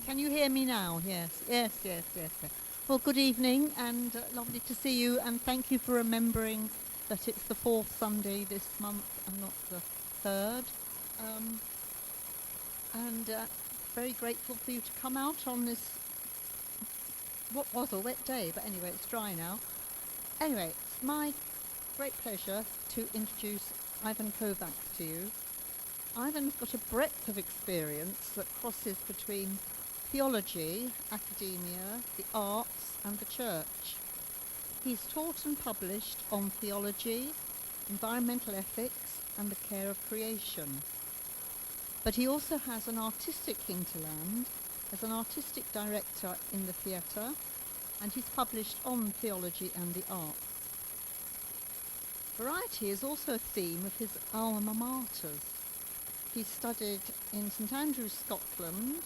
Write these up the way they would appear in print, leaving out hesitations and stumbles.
Can you hear me now? Yes, yes, yes, yes. Yes. Well, good evening, and lovely to see you, and thank you for remembering that it's the fourth Sunday this month and not the third. Um, and very grateful for you to come out on this, what was a wet day, but anyway, it's dry now. Anyway, it's my great pleasure to introduce Ivan Khvacs to you. Ivan's got a breadth of experience that crosses between theology, academia, the arts and the church. He's taught and published on theology, environmental ethics and the care of creation. But he also has an artistic hinterland as an artistic director in the theatre, and he's published on theology and the arts. Variety is also a theme of his alma maters. He studied in St Andrews, Scotland,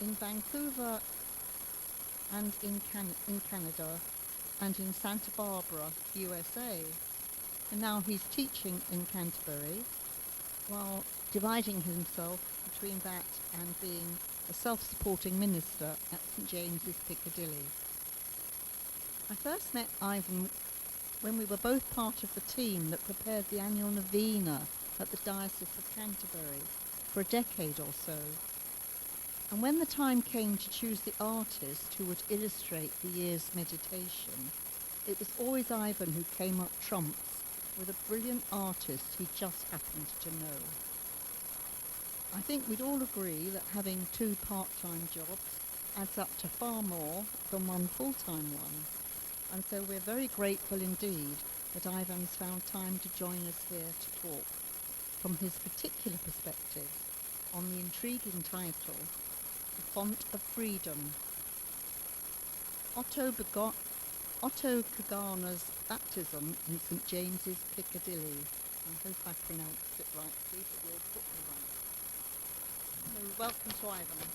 in Vancouver and in Canada, and in Santa Barbara, USA. And now he's teaching in Canterbury, while dividing himself between that and being a self-supporting minister at St James's Piccadilly. I first met Ivan when we were both part of the team that prepared the annual novena at the Diocese of Canterbury for a decade or so. And when the time came to choose the artist who would illustrate the year's meditation, it was always Ivan who came up trumps with a brilliant artist he just happened to know. I think we'd all agree that having two part-time jobs adds up to far more than one full-time one. And so we're very grateful indeed that Ivan's found time to join us here to talk from his particular perspective on the intriguing title, The Font of Freedom. Ottobah Cugoano's baptism in St James's Piccadilly. I hope I pronounced it right, please, but you'll put me right. So welcome to Ivan.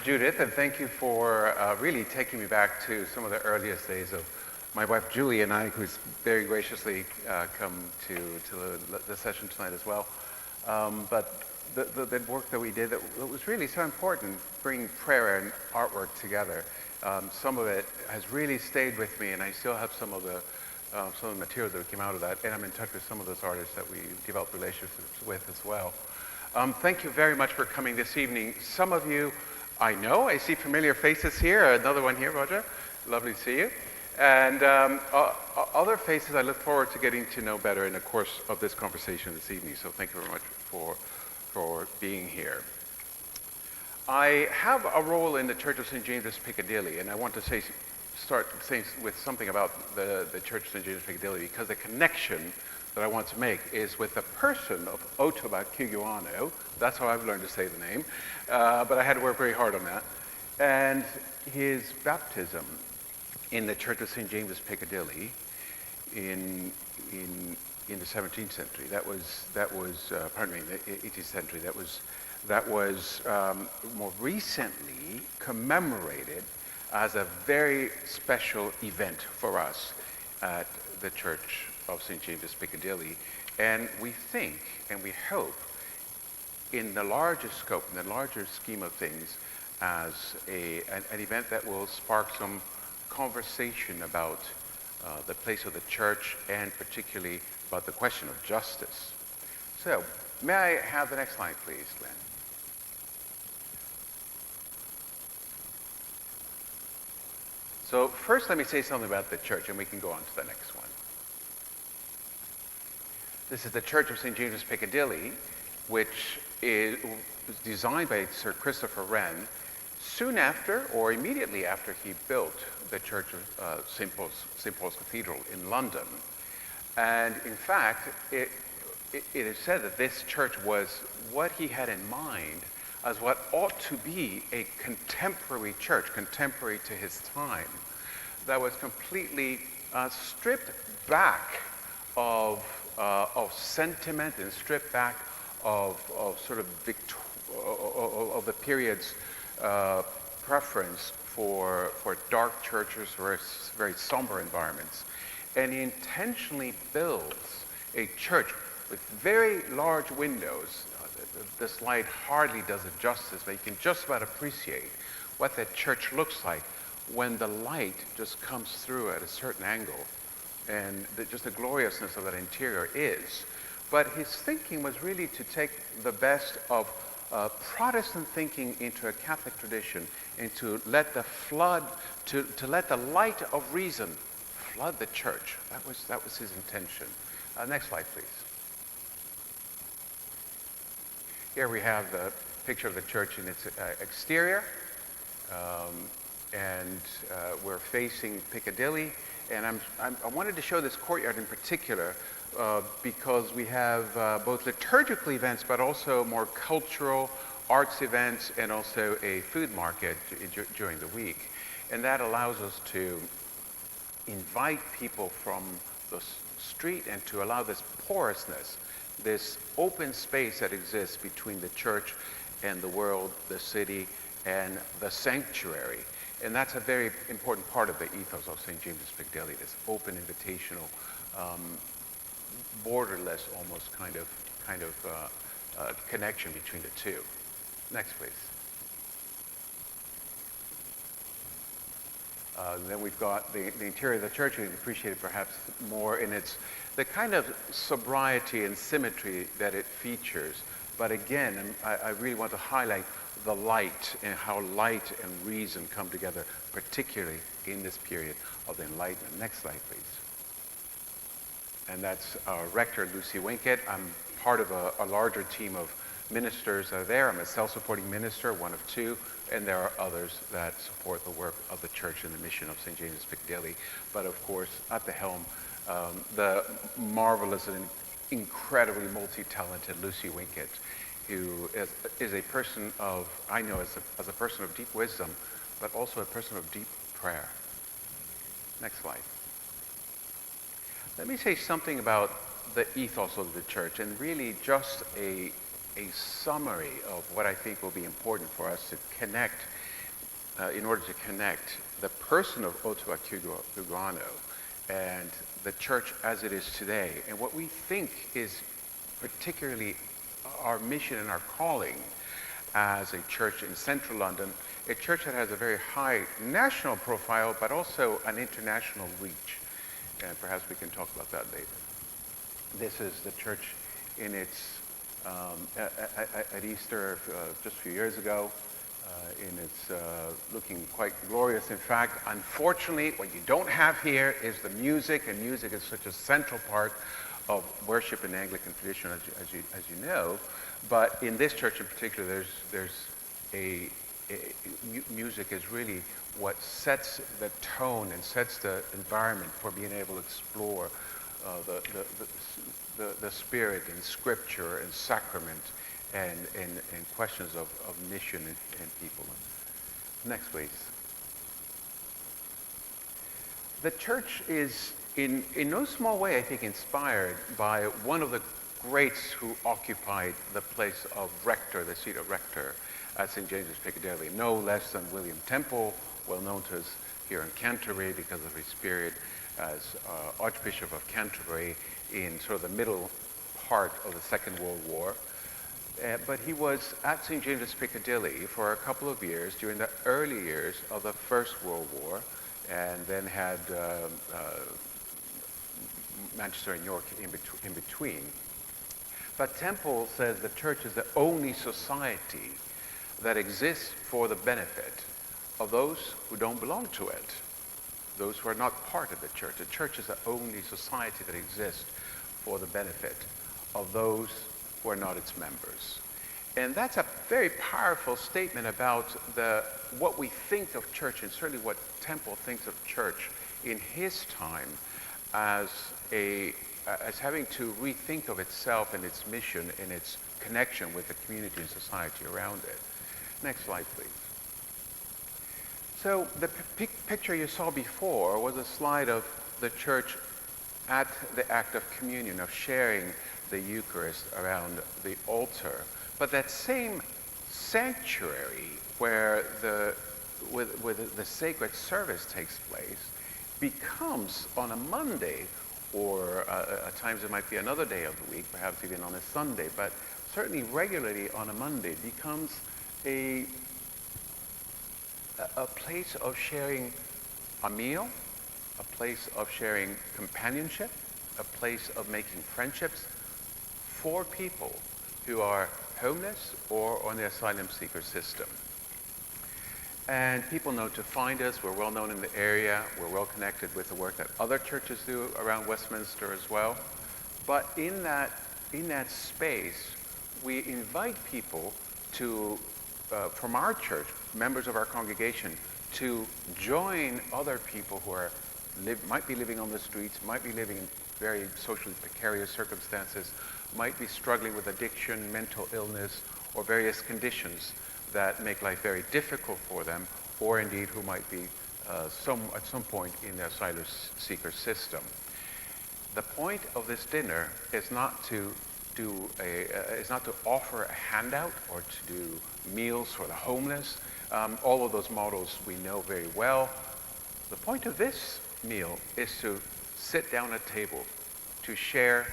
Judith, and thank you for really taking me back to some of the earliest days of my wife Julie and I, who's very graciously come to the session tonight as well. But the work that we did that was really so important, bringing prayer and artwork together. Some of it has really stayed with me, and I still have some of the material that came out of that, and I'm in touch with some of those artists that we developed relationships with as well. Thank you very much for coming this evening. Some of you I know, I see familiar faces here. Another one here, Roger. Lovely to see you. And other faces I look forward to getting to know better in the course of this conversation this evening. So thank you very much for being here. I have a role in the Church of St James Piccadilly, and I want to start saying with something about the Church of St James Piccadilly, because the connection that I want to make is with the person of Ottobah Cugoano. That's how I've learned to say the name, but I had to work very hard on that. And his baptism in the Church of St James Piccadilly in the 17th century. That was pardon me, the 18th century. That was more recently commemorated as a very special event for us at the Church of St James Piccadilly. And we think and we hope in the larger scope, in the larger scheme of things, as an event that will spark some conversation about the place of the church, and particularly about the question of justice. So, may I have the next slide, please, Glenn? So first let me say something about the church, and we can go on to the next one. This is the Church of St James Piccadilly, which was designed by Sir Christopher Wren soon after, or immediately after, he built the Church of St Paul's Cathedral in London. And in fact, it is said that this church was what he had in mind as what ought to be a contemporary church, contemporary to his time, that was completely stripped back of sentiment and stripped back of sort of the period's preference for dark churches or very somber environments. And he intentionally builds a church with very large windows. The slide hardly does it justice, but you can just about appreciate what that church looks like when the light just comes through at a certain angle, and just the gloriousness of that interior is. But his thinking was really to take the best of Protestant thinking into a Catholic tradition, and to let the let the light of reason flood the church. That was his intention. Next slide, please. Here we have the picture of the church in its exterior, and we're facing Piccadilly. And I wanted to show this courtyard in particular because we have both liturgical events, but also more cultural arts events, and also a food market during the week. And that allows us to invite people from the street and to allow this porousness, this open space that exists between the church and the world, the city, and the sanctuary. And that's a very important part of the ethos of St. James Piccadilly, this open, invitational, borderless almost kind of connection between the two. Next, please. Then we've got the interior of the church. You can appreciate it perhaps more in the kind of sobriety and symmetry that it features. But again, I really want to highlight the light and how light and reason come together, particularly in this period of the Enlightenment. Next slide, please. And that's our rector, Lucy Winkett. I'm part of a larger team of ministers that are there. I'm a self-supporting minister, one of two, and there are others that support the work of the church and the mission of St. James Piccadilly. But of course, at the helm, the marvelous and incredibly multi-talented Lucy Winkett, who is a person of, I know as a person of deep wisdom, but also a person of deep prayer. Next slide. Let me say something about the ethos of the church, and really just a summary of what I think will be important for us to connect, in order to connect the person of Ottobah Cugoano and the church as it is today, and what we think is particularly our mission and our calling as a church in central London, a church that has a very high national profile, but also an international reach. And perhaps we can talk about that later. This is the church in its, at Easter just a few years ago, in its looking quite glorious. In fact, unfortunately, what you don't have here is the music, and music is such a central part of worship in Anglican tradition, as you know. But in this church in particular, music is really what sets the tone and sets the environment for being able to explore the spirit and scripture and sacrament and questions of mission and people. Next, please. The church is in no small way, I think, inspired by one of the greats who occupied the place of rector, the seat of rector at St. James's Piccadilly, no less than William Temple, well known to us here in Canterbury because of his period as Archbishop of Canterbury in sort of the middle part of the Second World War. But he was at St. James's Piccadilly for a couple of years during the early years of the First World War, and then had Manchester and York in between. But Temple says the church is the only society that exists for the benefit of those who don't belong to it, those who are not part of the church. The church is the only society that exists for the benefit of those who are not its members. And that's a very powerful statement about what we think of church, and certainly what Temple thinks of church in his time as having to rethink of itself and its mission and its connection with the community and society around it. Next slide, please. So the picture you saw before was a slide of the church at the act of communion, of sharing the Eucharist around the altar. But that same sanctuary where the sacred service takes place becomes, on a Monday, or at times it might be another day of the week, perhaps even on a Sunday, but certainly regularly on a Monday becomes a place of sharing a meal, a place of sharing companionship, a place of making friendships for people who are homeless or on the asylum seeker system. And people know to find us. We're well known in the area. We're well connected with the work that other churches do around Westminster as well. But in that space, we invite people to, from our church, members of our congregation, to join other people who are might be living on the streets, might be living in very socially precarious circumstances, might be struggling with addiction, mental illness, or various conditions that make life very difficult for them, or indeed who might be at some point in the asylum seeker system. The point of this dinner is not to offer a handout or to do meals for the homeless. All of those models we know very well. The point of this meal is to sit down at a table, to share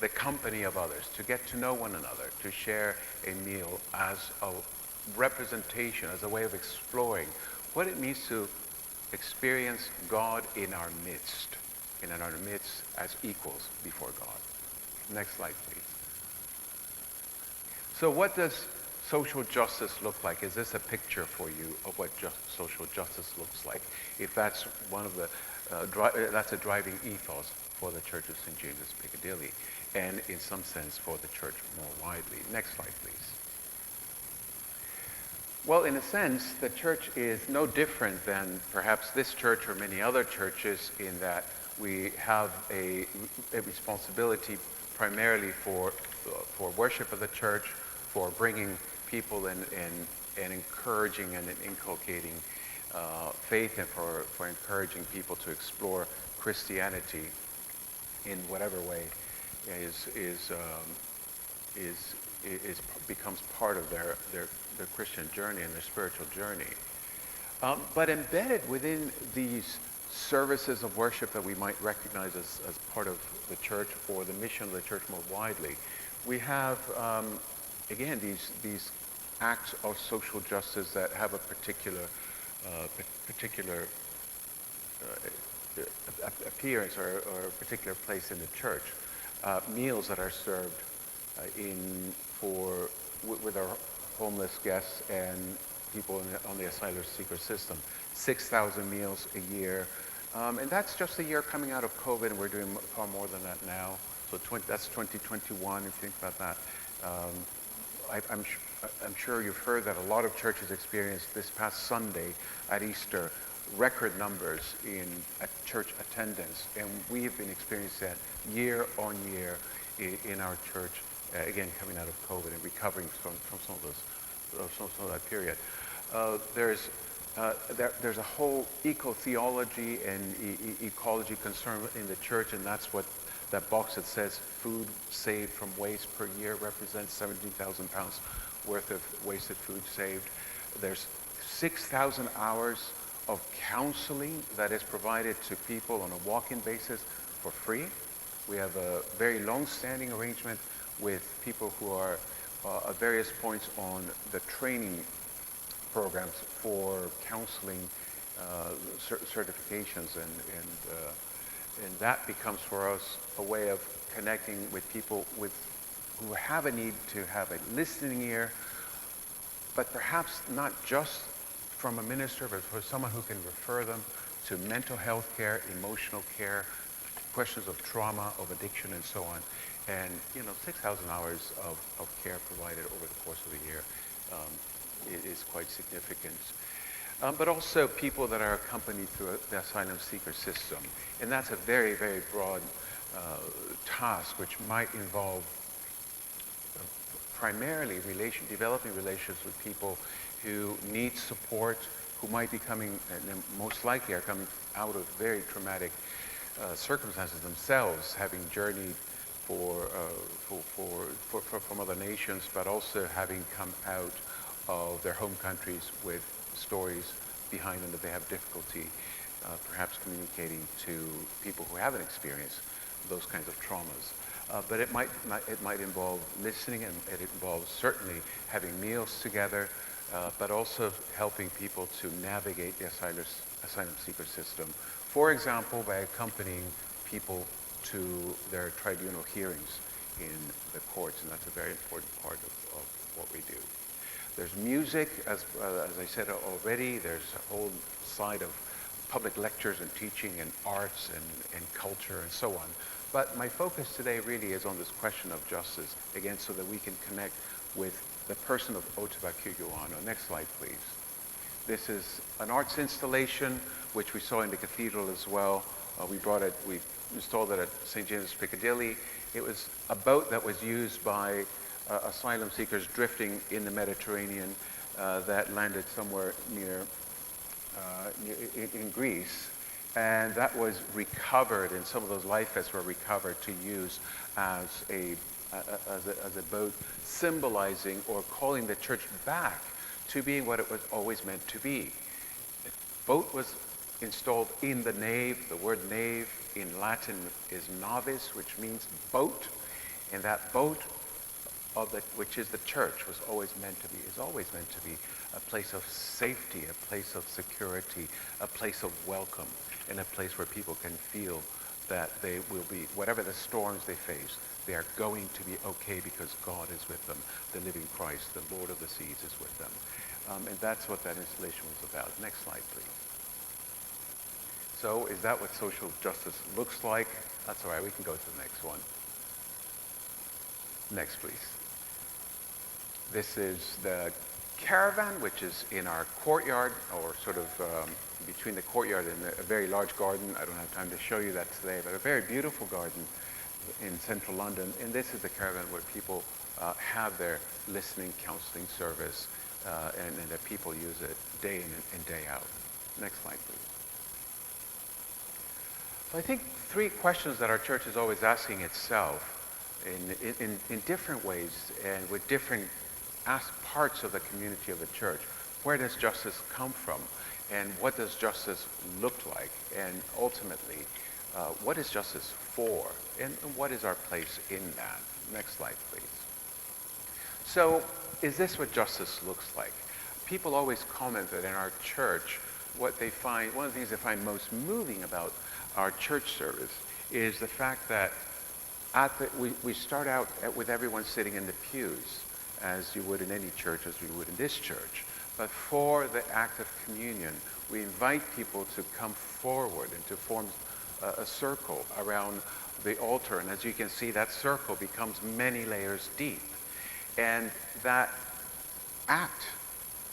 the company of others, to get to know one another, to share a meal as a representation, as a way of exploring what it means to experience God in our midst as equals before God. Next slide, please. So what does social justice look like? Is this a picture for you of what social justice looks like? If that's one of the, that's a driving ethos for the Church of St James Piccadilly, and in some sense for the church more widely. Next slide, please. Well, in a sense, the church is no different than perhaps this church or many other churches in that we have a responsibility primarily for worship of the church, for bringing people and encouraging and inculcating faith, and for encouraging people to explore Christianity in whatever way becomes part of their Christian journey and their spiritual journey. But embedded within these services of worship that we might recognize as part of the church or the mission of the church more widely, we have, again, these acts of social justice that have a particular appearance or a particular place in the church. Meals that are served with our homeless guests and people on the asylum seeker system. 6,000 meals a year. And that's just the year coming out of COVID, and we're doing far more than that now. So that's 2021, if you think about that. I'm sure you've heard that a lot of churches experienced this past Sunday at Easter record numbers in church attendance, and we have been experiencing that year on year in our church, again coming out of COVID and recovering from some of that period. There's a whole eco-theology and ecology concern in the church, and that's what that box that says food saved from waste per year represents. 17,000 pounds worth of wasted food saved. There's 6,000 hours of counseling that is provided to people on a walk-in basis for free. We have a very long-standing arrangement with people who are at various points on the training programs for counseling certifications, and that becomes for us a way of connecting with people who have a need to have a listening ear, but perhaps not just from a minister, but for someone who can refer them to mental health care, emotional care, questions of trauma, of addiction, and so on. And 6,000 hours of care provided over the course of the year is quite significant. But also people that are accompanied through the asylum seeker system. And that's a very, very broad task, which might involve primarily developing relations with people who need support, who might be coming, and most likely are coming out of very traumatic circumstances themselves, having journeyed from other nations, but also having come out of their home countries with stories behind them that they have difficulty perhaps communicating to people who haven't experienced those kinds of traumas. But it might involve listening, and it involves certainly having meals together, but also helping people to navigate the asylum seeker system. For example, by accompanying people to their tribunal hearings in the courts, and that's a very important part of what we do. There's music, as I said already. There's a whole side of public lectures and teaching and arts and culture and so on. But my focus today really is on this question of justice, again, so that we can connect with the person of Ottobah Cugoano. Next slide, please. This is an arts installation, which we saw in the cathedral as well. We installed it at St James Piccadilly. It was a boat that was used by asylum seekers drifting in the Mediterranean that landed somewhere near in Greece. And that was recovered, and some of those life vests were recovered to use as a boat, symbolizing or calling the church back to being what it was always meant to be. The boat was installed in the nave. The word nave in Latin is navis, which means boat, and that boat which is the church is always meant to be a place of safety, a place of security, a place of welcome, and a place where people can feel that they will be, whatever the storms they face, they are going to be okay because God is with them. The living Christ, the Lord of the seas, is with them. And that's what that installation was about. Next slide, please. So is that what social justice looks like? That's all right. We can go to the next one. Next, please. This is the caravan, which is in our courtyard, or sort of between the courtyard and a very large garden. I don't have time to show you that today, but a very beautiful garden in central London. And this is the caravan where people have their listening, counseling service, and that people use it day in and day out. Next slide, please. So I think three questions that our church is always asking itself in different ways and with different parts of the community of the church. Where does justice come from? And what does justice look like? And ultimately, what is justice for? And what is our place in that? Next slide, please. So, is this what justice looks like? People always comment that in our church, what they find, one of the things they find most moving about our church service is the fact that we start out with everyone sitting in the pews, as you would in any church, as we would in this church. But for the act of communion, we invite people to come forward and to form a circle around the altar. And as you can see, that circle becomes many layers deep. And that act,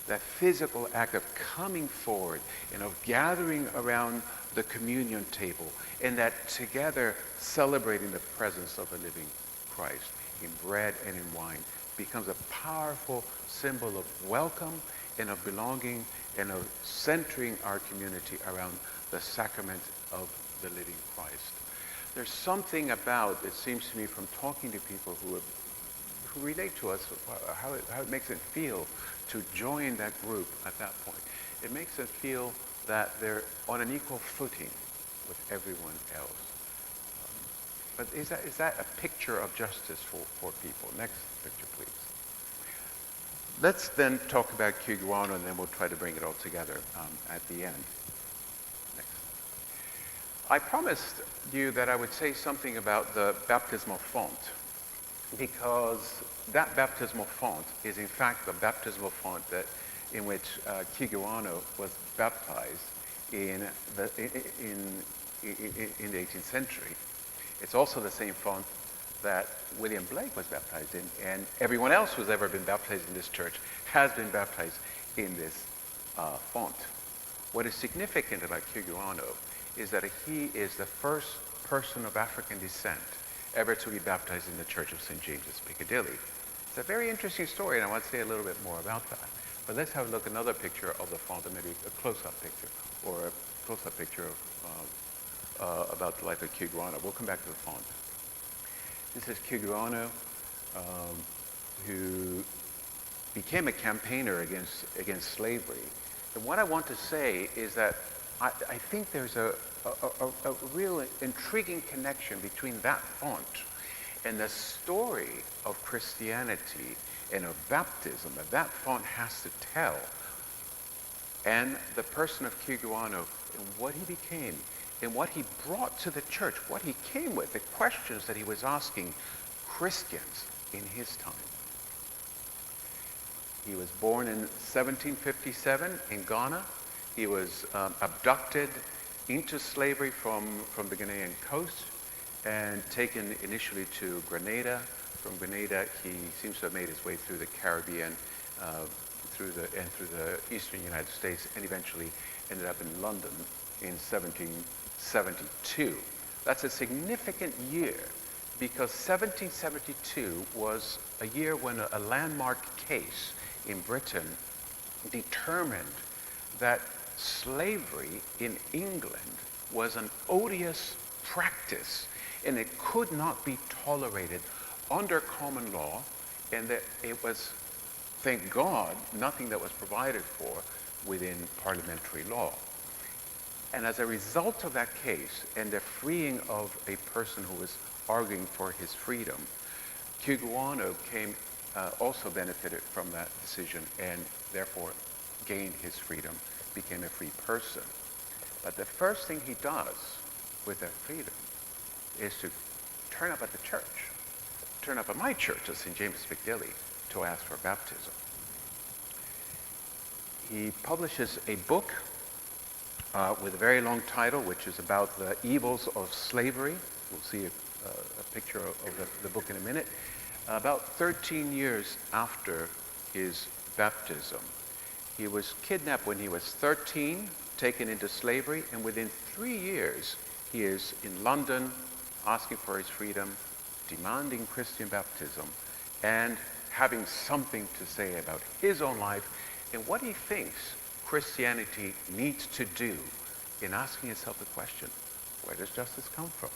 that physical act of coming forward and of gathering around the communion table, and that together celebrating the presence of the living Christ in bread and in wine, becomes a powerful symbol of welcome and of belonging and of centering our community around the sacrament of the living Christ. There's something about, it seems to me, from talking to people who relate to us, how it makes it feel to join that group at that point. It makes them feel that they're on an equal footing with everyone else. But is that a picture of justice for people? Next picture, please. Let's then talk about Cugoano, and then we'll try to bring it all together at the end. Next. I promised you that I would say something about the baptismal font, because that baptismal font is in fact the baptismal font in which Cugoano was baptized in the 18th century. It's also the same font that William Blake was baptized in, and everyone else who's ever been baptized in this church has been baptized in this font. What is significant about Cugoano is that he is the first person of African descent ever to be baptized in the Church of St James Piccadilly. It's a very interesting story, and I want to say a little bit more about that. But let's have a look at another picture of the font, and maybe a close-up picture, or a close-up picture about the life of Cugoano. We'll come back to the font. This is Cugoano, who became a campaigner against slavery. And what I want to say is that I think there's a real intriguing connection between that font and the story of Christianity and of baptism that font has to tell, and the person of Cugoano and what he became and what he brought to the church, what he came with, the questions that he was asking Christians in his time. He was born in 1757 in Ghana. He was abducted into slavery from the Ghanaian coast and taken initially to Grenada. From Grenada, he seems to have made his way through the Caribbean, through the eastern United States, and eventually ended up in London in 1772. That's a significant year because 1772 was a year when a landmark case in Britain determined that slavery in England was an odious practice and it could not be tolerated under common law, and that it was, thank God, nothing that was provided for within parliamentary law. And as a result of that case and the freeing of a person who was arguing for his freedom, Cugoano also benefited from that decision and therefore gained his freedom, became a free person. But the first thing he does with that freedom is to turn up at the church, turn up at my church at St James Piccadilly to ask for baptism. He publishes a book with a very long title, which is about the evils of slavery. We'll see a picture of the book in a minute. About 13 years after his baptism. He was kidnapped when he was 13, taken into slavery, and within 3 years, he is in London asking for his freedom, demanding Christian baptism, and having something to say about his own life and what he thinks Christianity needs to do in asking itself the question, where does justice come from?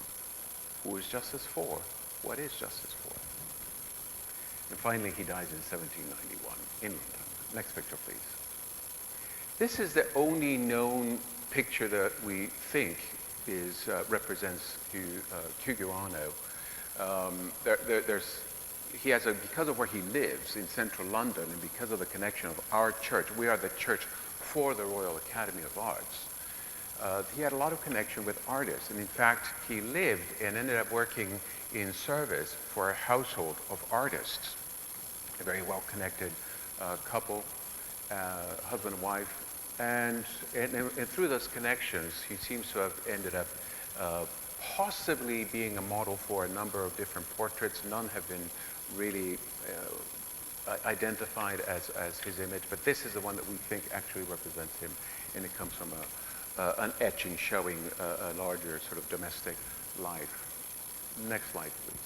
Who is justice for? What is justice for? And finally, he dies in 1791 in London. Next picture, please. This is the only known picture that we think represents Cugoano. He has because of where he lives in central London and because of the connection of our church, we are the church for the Royal Academy of Arts. He had a lot of connection with artists, and in fact, he lived and ended up working in service for a household of artists, a very well-connected couple, husband and wife, and through those connections, he seems to have ended up possibly being a model for a number of different portraits. None have been really identified as his image, but this is the one that we think actually represents him, and it comes from an etching showing a larger sort of domestic life. Next slide, please.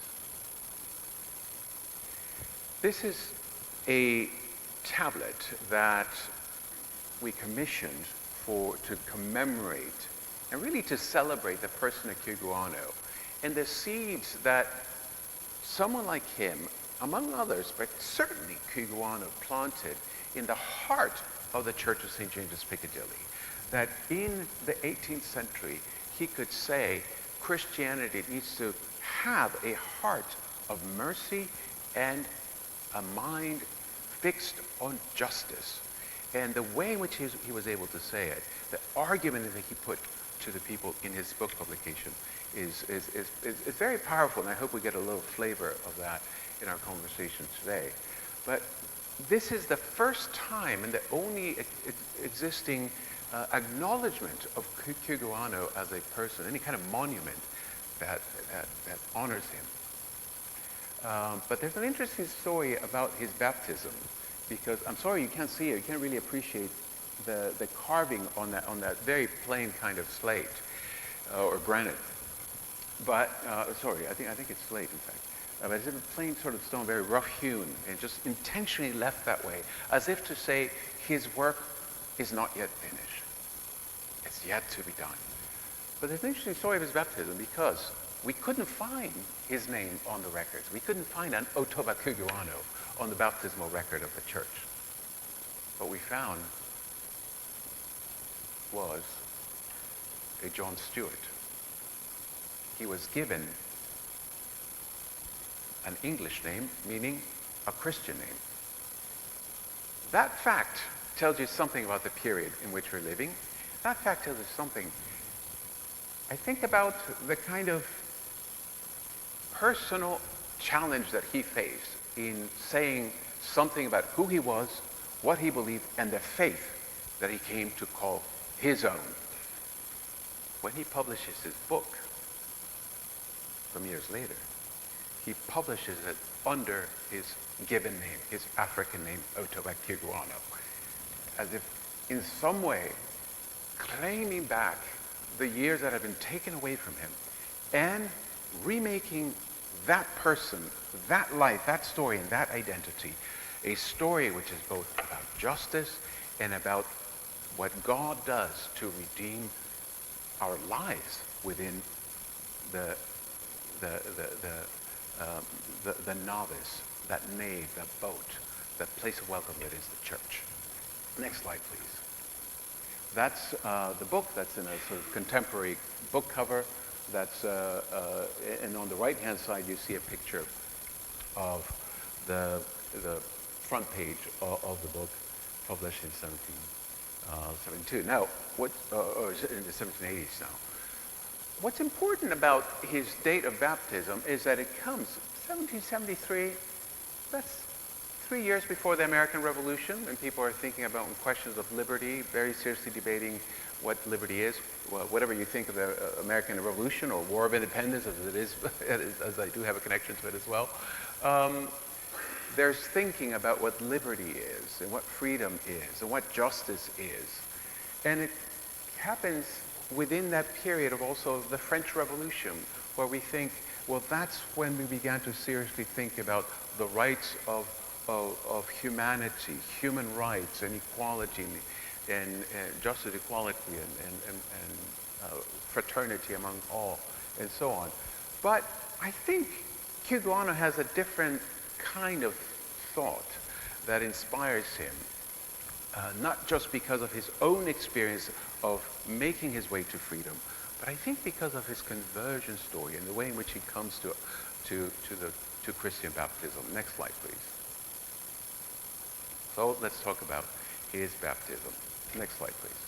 This is a tablet that we commissioned to commemorate and really to celebrate the person of Cugoano and the seeds that someone like him, among others, but certainly Cugoano, planted in the heart of the Church of St. James Piccadilly. That in the 18th century, he could say Christianity needs to have a heart of mercy and a mind fixed on justice. And the way in which he was able to say it, the argument that he put to the people in his book publication is very powerful, and I hope we get a little flavor of that in our conversation today. But this is the first time and the only existing acknowledgement of Cugoano as a person, any kind of monument that honors him. But there's an interesting story about his baptism, because I'm sorry you can't see it, you can't really appreciate the carving on that very plain kind of slate or granite. But sorry, I think it's slate in fact. But it's a plain sort of stone, very rough hewn, and just intentionally left that way, as if to say his work is not yet finished. It's yet to be done. But there's an interesting story of his baptism, because we couldn't find his name on the records. We couldn't find an Ottobah Cugoano on the baptismal record of the church. What we found was a John Stewart. He was given an English name, meaning a Christian name. That fact tells you something about the period in which we're living. That fact tells you something, I think, about the kind of personal challenge that he faced in saying something about who he was, what he believed, and the faith that he came to call his own. When he publishes his book, some years later, he publishes it under his given name, his African name, Ottobah Cugoano, as if in some way claiming back the years that have been taken away from him and remaking that person, that life, that story, and that identity a story which is both about justice and about what God does to redeem our lives within the novice, that nave, that boat, that place of welcome that is the church. Next slide, please. That's the book. That's in a sort of contemporary book cover. That's and on the right-hand side you see a picture of the front page of the book, published in 1772. Now, what or in the 1780s now. What's important about his date of baptism is that it comes 1773. That's 3 years before the American Revolution, when people are thinking about questions of liberty, very seriously debating what liberty is. Well, whatever you think of the American Revolution or War of Independence, as it is, as I do have a connection to it as well, there's thinking about what liberty is and what freedom is and what justice is. And it happens within that period of also the French Revolution, where we think, well, that's when we began to seriously think about the rights of humanity, human rights and equality and justice, equality and fraternity among all, and so on. But I think Cugoano has a different kind of thought that inspires him, not just because of his own experience of making his way to freedom, but I think because of his conversion story and the way in which he comes to Christian baptism. Next slide, please. So let's talk about his baptism. Next slide, please.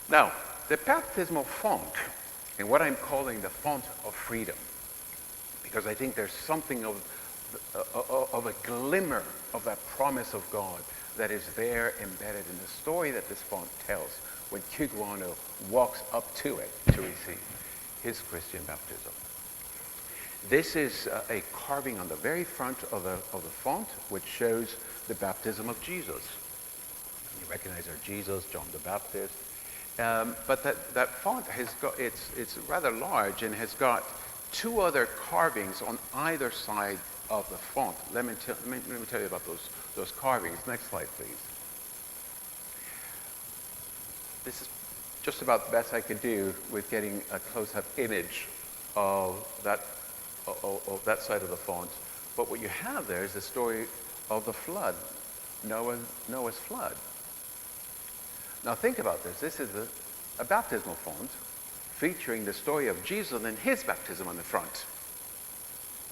Now, the baptismal font, and what I'm calling the font of freedom, because I think there's something of a glimmer of that promise of God that is there embedded in the story that this font tells when Cugoano walks up to it to receive his Christian baptism. This is a carving on the very front of the font, which shows the baptism of Jesus. You recognize our Jesus, John the Baptist. But that font has got, it's rather large and has got two other carvings on either side of the font. Let me tell you about those carvings. Next slide, please. This is just about the best I could do with getting a close-up image of that side of the font. But what you have there is the story of the flood, Noah's flood. Now think about this. This is a baptismal font featuring the story of Jesus and his baptism on the front.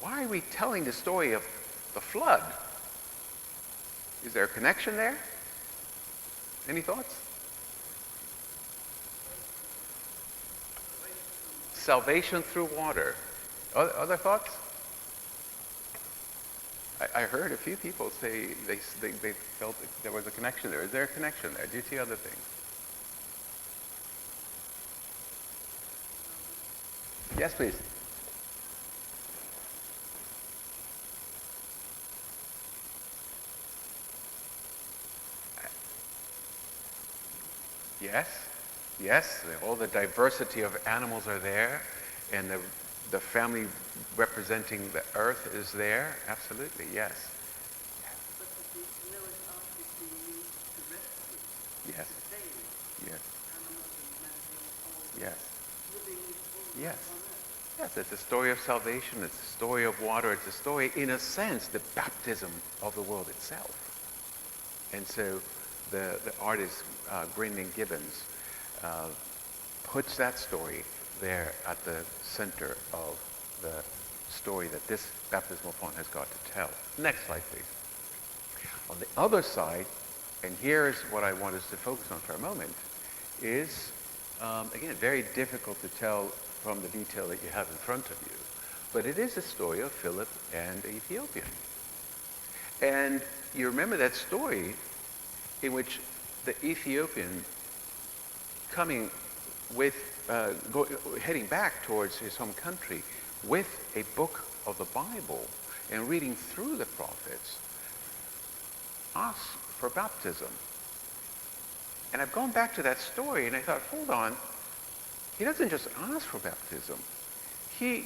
Why are we telling the story of the flood? Is there a connection there? Any thoughts? Salvation through water. Other thoughts? I heard a few people say they felt there was a connection there. Is there a connection there? Do you see other things? Yes, please. Yes. All the diversity of animals are there, and the family representing the earth is there. Absolutely, yes. Yes, it's a story of salvation. It's a story of water. It's a story, in a sense, the baptism of the world itself. And so the artist Grinding Gibbons puts that story there at the center of the story that this baptismal font has got to tell. Next slide, please. On the other side, and here's what I want us to focus on for a moment, is, again, very difficult to tell from the detail that you have in front of you, but it is a story of Philip and the Ethiopian. And you remember that story in which the Ethiopian coming with, heading back towards his home country with a book of the Bible and reading through the prophets, asks for baptism. And I've gone back to that story and I thought, hold on, he doesn't just ask for baptism. He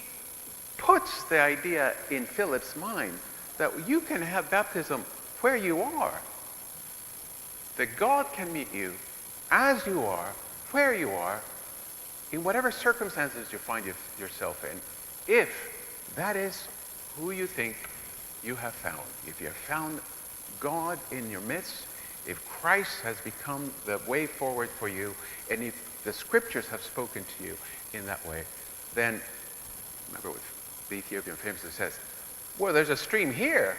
puts the idea in Philip's mind that you can have baptism where you are. That God can meet you as you are, where you are, in whatever circumstances you find yourself in, if that is who you think you have found. If you have found God in your midst, if Christ has become the way forward for you, and if the scriptures have spoken to you in that way, then, remember what the Ethiopian famously says, well, there's a stream here.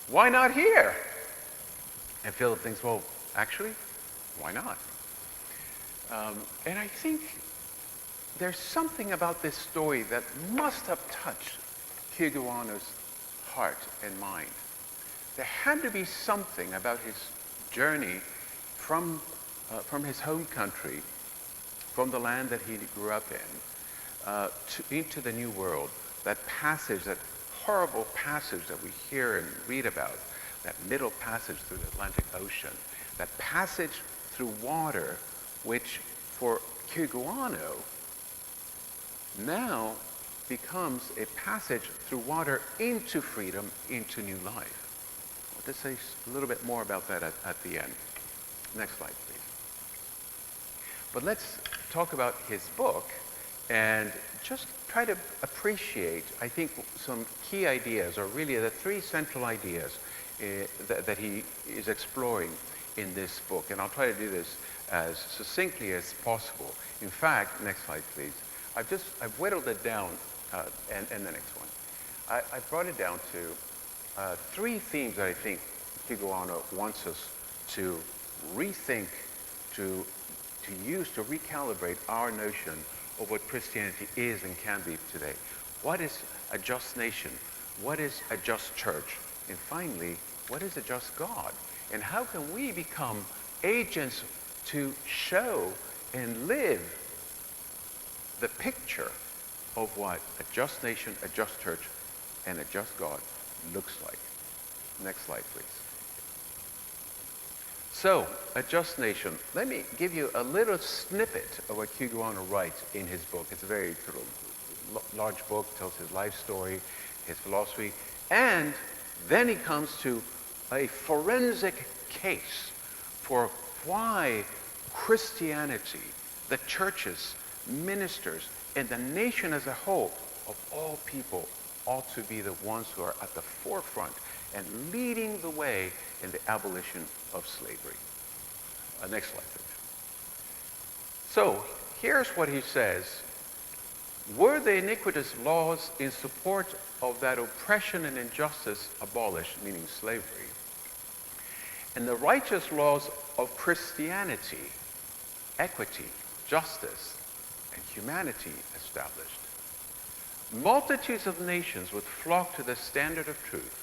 Why not here? And Philip thinks, well, actually, why not? And I think there's something about this story that must have touched Cugoano's heart and mind. There had to be something about his journey from his home country, from the land that he grew up in, into the New World. That passage, that horrible passage that we hear and read about, that middle passage through the Atlantic Ocean, that passage through water, which for Cugoano now becomes a passage through water into freedom, into new life. I'll just say a little bit more about that at the end. Next slide, please. But let's talk about his book and just try to appreciate, I think, some key ideas, or really the three central ideas that he is exploring in this book. And I'll try to do this as succinctly as possible. In fact, next slide, please. I've whittled it down, and the next one. I brought it down to three themes that I think Cugoano wants us to rethink, to use to recalibrate our notion of what Christianity is and can be today. What is a just nation? What is a just church? And finally, what is a just God? And how can we become agents to show and live the picture of what a just nation, a just church, and a just God looks like? Next slide, please. So, a just nation. Let me give you a little snippet of what Cugoano writes in his book. It's a very sort of large book, tells his life story, his philosophy, and then he comes to a forensic case for why Christianity, the churches, ministers, and the nation as a whole, of all people, ought to be the ones who are at the forefront and leading the way in the abolition of slavery. Next slide, please. So, here's what he says. Were the iniquitous laws in support of that oppression and injustice abolished, meaning slavery, and the righteous laws of Christianity, equity, justice, and humanity established, multitudes of nations would flock to the standard of truth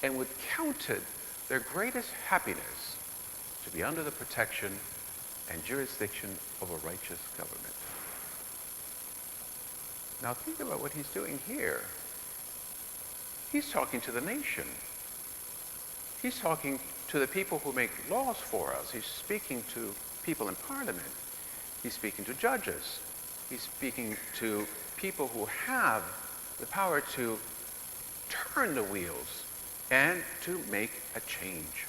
and would count it their greatest happiness to be under the protection and jurisdiction of a righteous government. Now think about what he's doing here. He's talking to the nation. He's talking to the people who make laws for us. He's speaking to people in parliament. He's speaking to judges. He's speaking to people who have the power to turn the wheels and to make a change.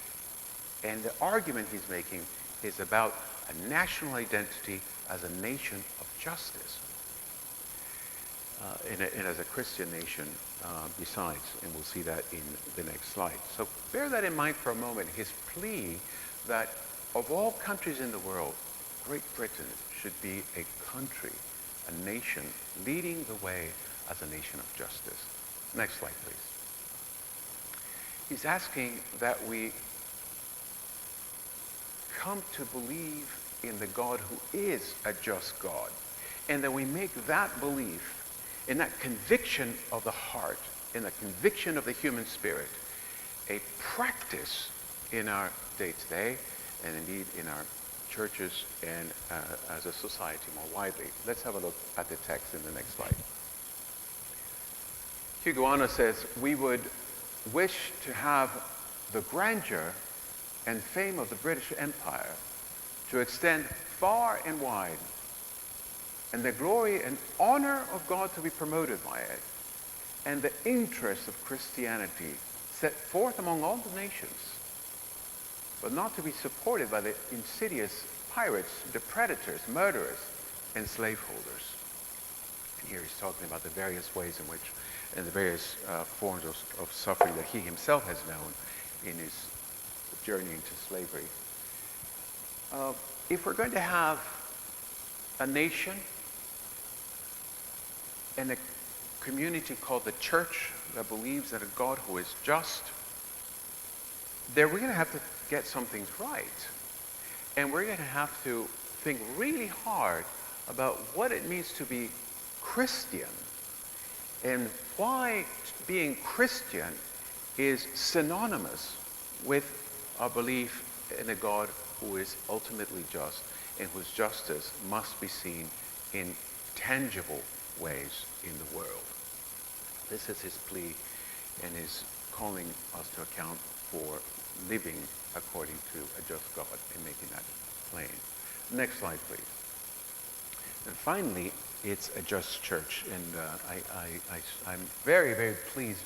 And the argument he's making is about a national identity as a nation of justice. And as a Christian nation besides, and we'll see that in the next slide. So bear that in mind for a moment, his plea that of all countries in the world, Great Britain should be a country, a nation, leading the way as a nation of justice. Next slide, please. He's asking that we come to believe in the God who is a just God, and that we make that belief and that conviction of the heart and the conviction of the human spirit a practice in our day-to-day and indeed in our churches and as a society more widely. Let's have a look at the text in the next slide. Cugoano says, we would wish to have the grandeur and fame of the British Empire to extend far and wide, and the glory and honor of God to be promoted by it, and the interest of Christianity set forth among all the nations, but not to be supported by the insidious pirates, the predators, murderers, and slaveholders. And here he's talking about the various ways in which, and the various forms of suffering that he himself has known in his journey into slavery. If we're going to have a nation and a community called the church that believes that a God who is just, then we're going to have to get some things right. And we're going to have to think really hard about what it means to be Christian and why being Christian is synonymous with our belief in a God who is ultimately just and whose justice must be seen in tangible ways in the world. This is his plea and his calling us to account for living according to a just God and making that plain. Next slide, please. And finally, it's a just church. And I'm very, very pleased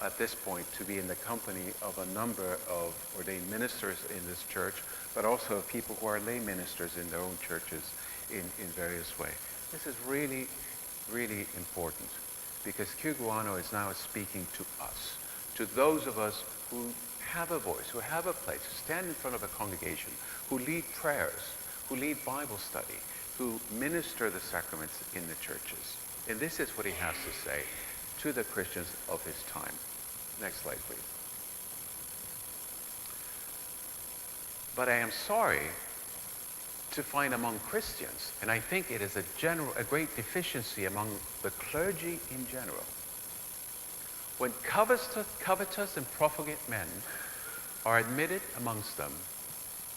at this point to be in the company of a number of ordained ministers in this church, but also of people who are lay ministers in their own churches in various ways. This is really, really important, because Cugoano is now speaking to us, to those of us who have a voice, who have a place, who stand in front of a congregation, who lead prayers, who lead Bible study, who minister the sacraments in the churches. And this is what he has to say to the Christians of his time. Next slide, please. But I am sorry to find among Christians, and I think it is a great deficiency among the clergy in general, when covetous and profligate men are admitted amongst them,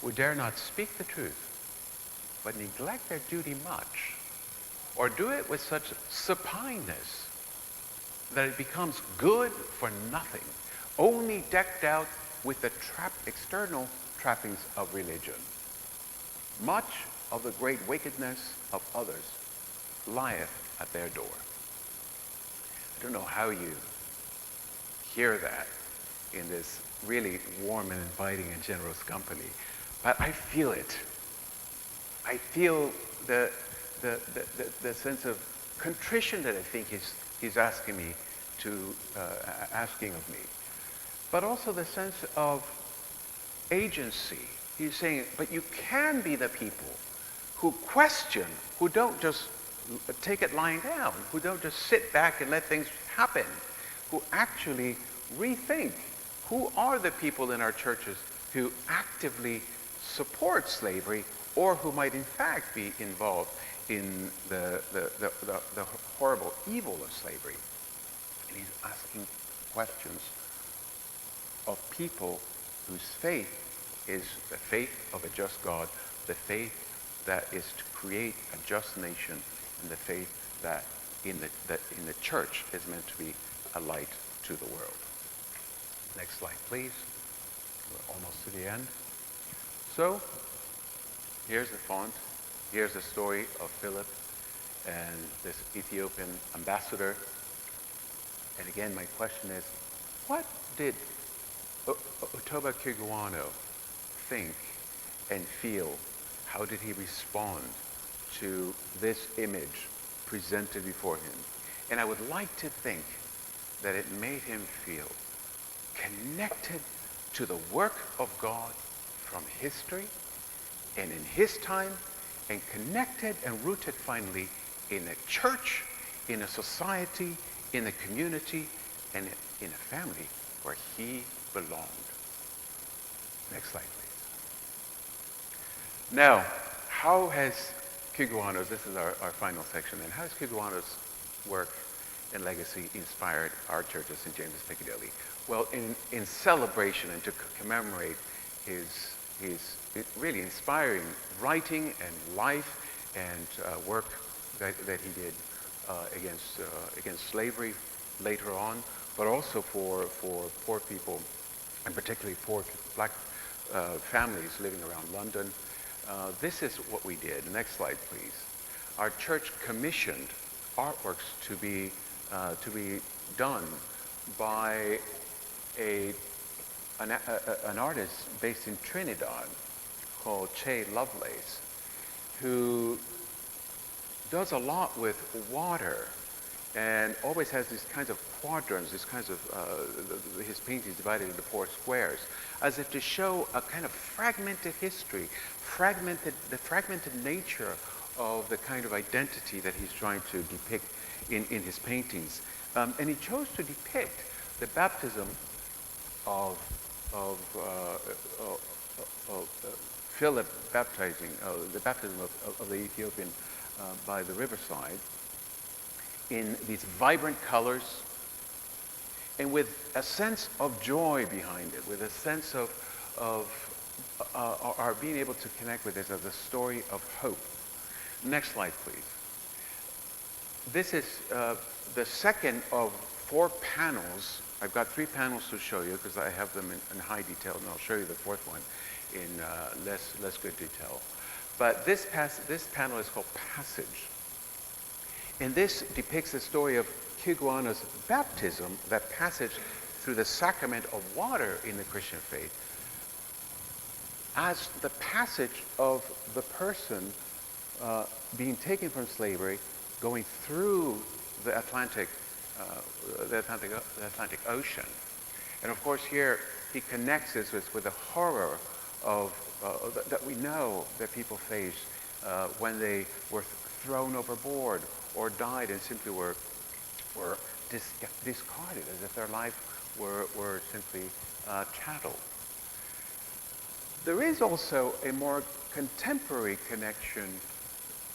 who dare not speak the truth, but neglect their duty much, or do it with such supineness that it becomes good for nothing, only decked out with the external trappings of religion. Much of the great wickedness of others lieth at their door. I don't know how you hear that in this really warm and inviting and generous company, but I feel it. I feel the sense of contrition that I think he's asking me to asking of me, but also the sense of agency. He's saying, but you can be the people who question, who don't just take it lying down, who don't just sit back and let things happen, who actually rethink who are the people in our churches who actively support slavery or who might in fact be involved in the horrible evil of slavery. And he's asking questions of people whose faith is the faith of a just God, the faith that is to create a just nation, and the faith that in the church is meant to be a light to the world. Next slide, please. We're almost to the end. So, here's the font. Here's the story of Philip and this Ethiopian ambassador. And again, my question is, what did Ottobah Cugoano think and feel? How did he respond to this image presented before him? And I would like to think that it made him feel connected to the work of God from history and in his time, and connected and rooted finally in a church, in a society, in a community, and in a family where he belonged. Next slide, please. Now, how has Cugoano's, this is our final section, and how has Cugoano's work and legacy inspired our church at St James Piccadilly? Well, in celebration and to commemorate his really inspiring writing and life and work that he did against slavery later on, but also for poor people, and particularly poor black families living around London. This is what we did. Next slide, please. Our church commissioned artworks to be done by an artist based in Trinidad called Che Lovelace, who does a lot with water and always has these kinds of quadrants, these kinds of, his paintings divided into 4 squares, as if to show a kind of fragmented history, the fragmented nature of the kind of identity that he's trying to depict in his paintings. And he chose to depict the baptism of Philip baptizing, the baptism of the Ethiopian by the riverside, in these vibrant colors, and with a sense of joy behind it, with a sense of our being able to connect with this as a story of hope. Next slide, please. This is the second of 4 panels. I've got 3 panels to show you because I have them in high detail, and I'll show you the 4th one in less good detail. But this panel is called Passage. And this depicts the story of Cugoano's baptism, that passage through the sacrament of water in the Christian faith, as the passage of the person being taken from slavery, going through the Atlantic Ocean. And of course here he connects this with the horror of that we know that people face when they were thrown overboard or died and simply were discarded as if their life were simply chattel. There is also a more contemporary connection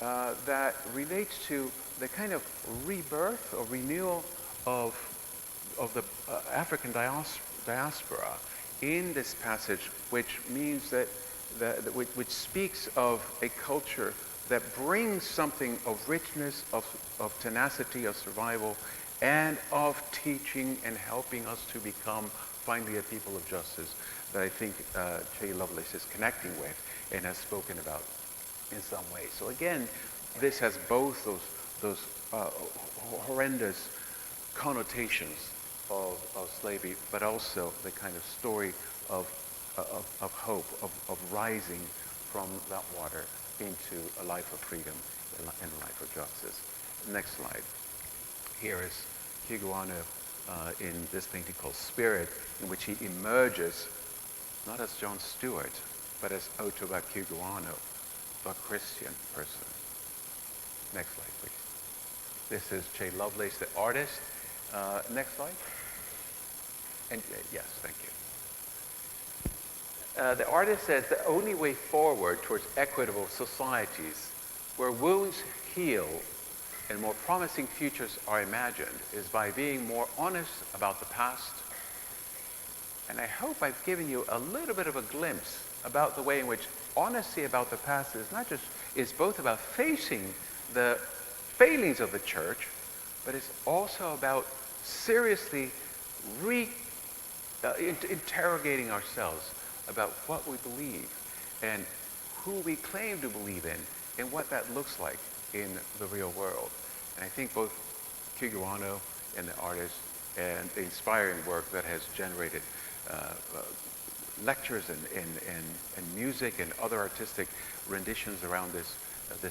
that relates to the kind of rebirth or renewal of the African diaspora in this passage, which means which speaks of a culture that brings something of richness, of tenacity, of survival, and of teaching and helping us to become finally a people of justice that I think Che Lovelace is connecting with and has spoken about in some way. So again, this has both those horrendous connotations of slavery, but also the kind of story of hope, of rising from that water into a life of freedom and a life of justice. Next slide. Here is Cugoano in this painting called Spirit, in which he emerges not as John Stewart, but as Ottobah Cugoano, a Christian person. Next slide, please. This is Che Lovelace, the artist. Next slide. And yes, thank you. The artist says the only way forward towards equitable societies where wounds heal and more promising futures are imagined is by being more honest about the past. And I hope I've given you a little bit of a glimpse about the way in which honesty about the past is both about facing the failings of the church, but it's also about seriously interrogating ourselves about what we believe and who we claim to believe in and what that looks like in the real world. And I think both Cugoano and the artist and the inspiring work that has generated lectures and music and other artistic renditions around this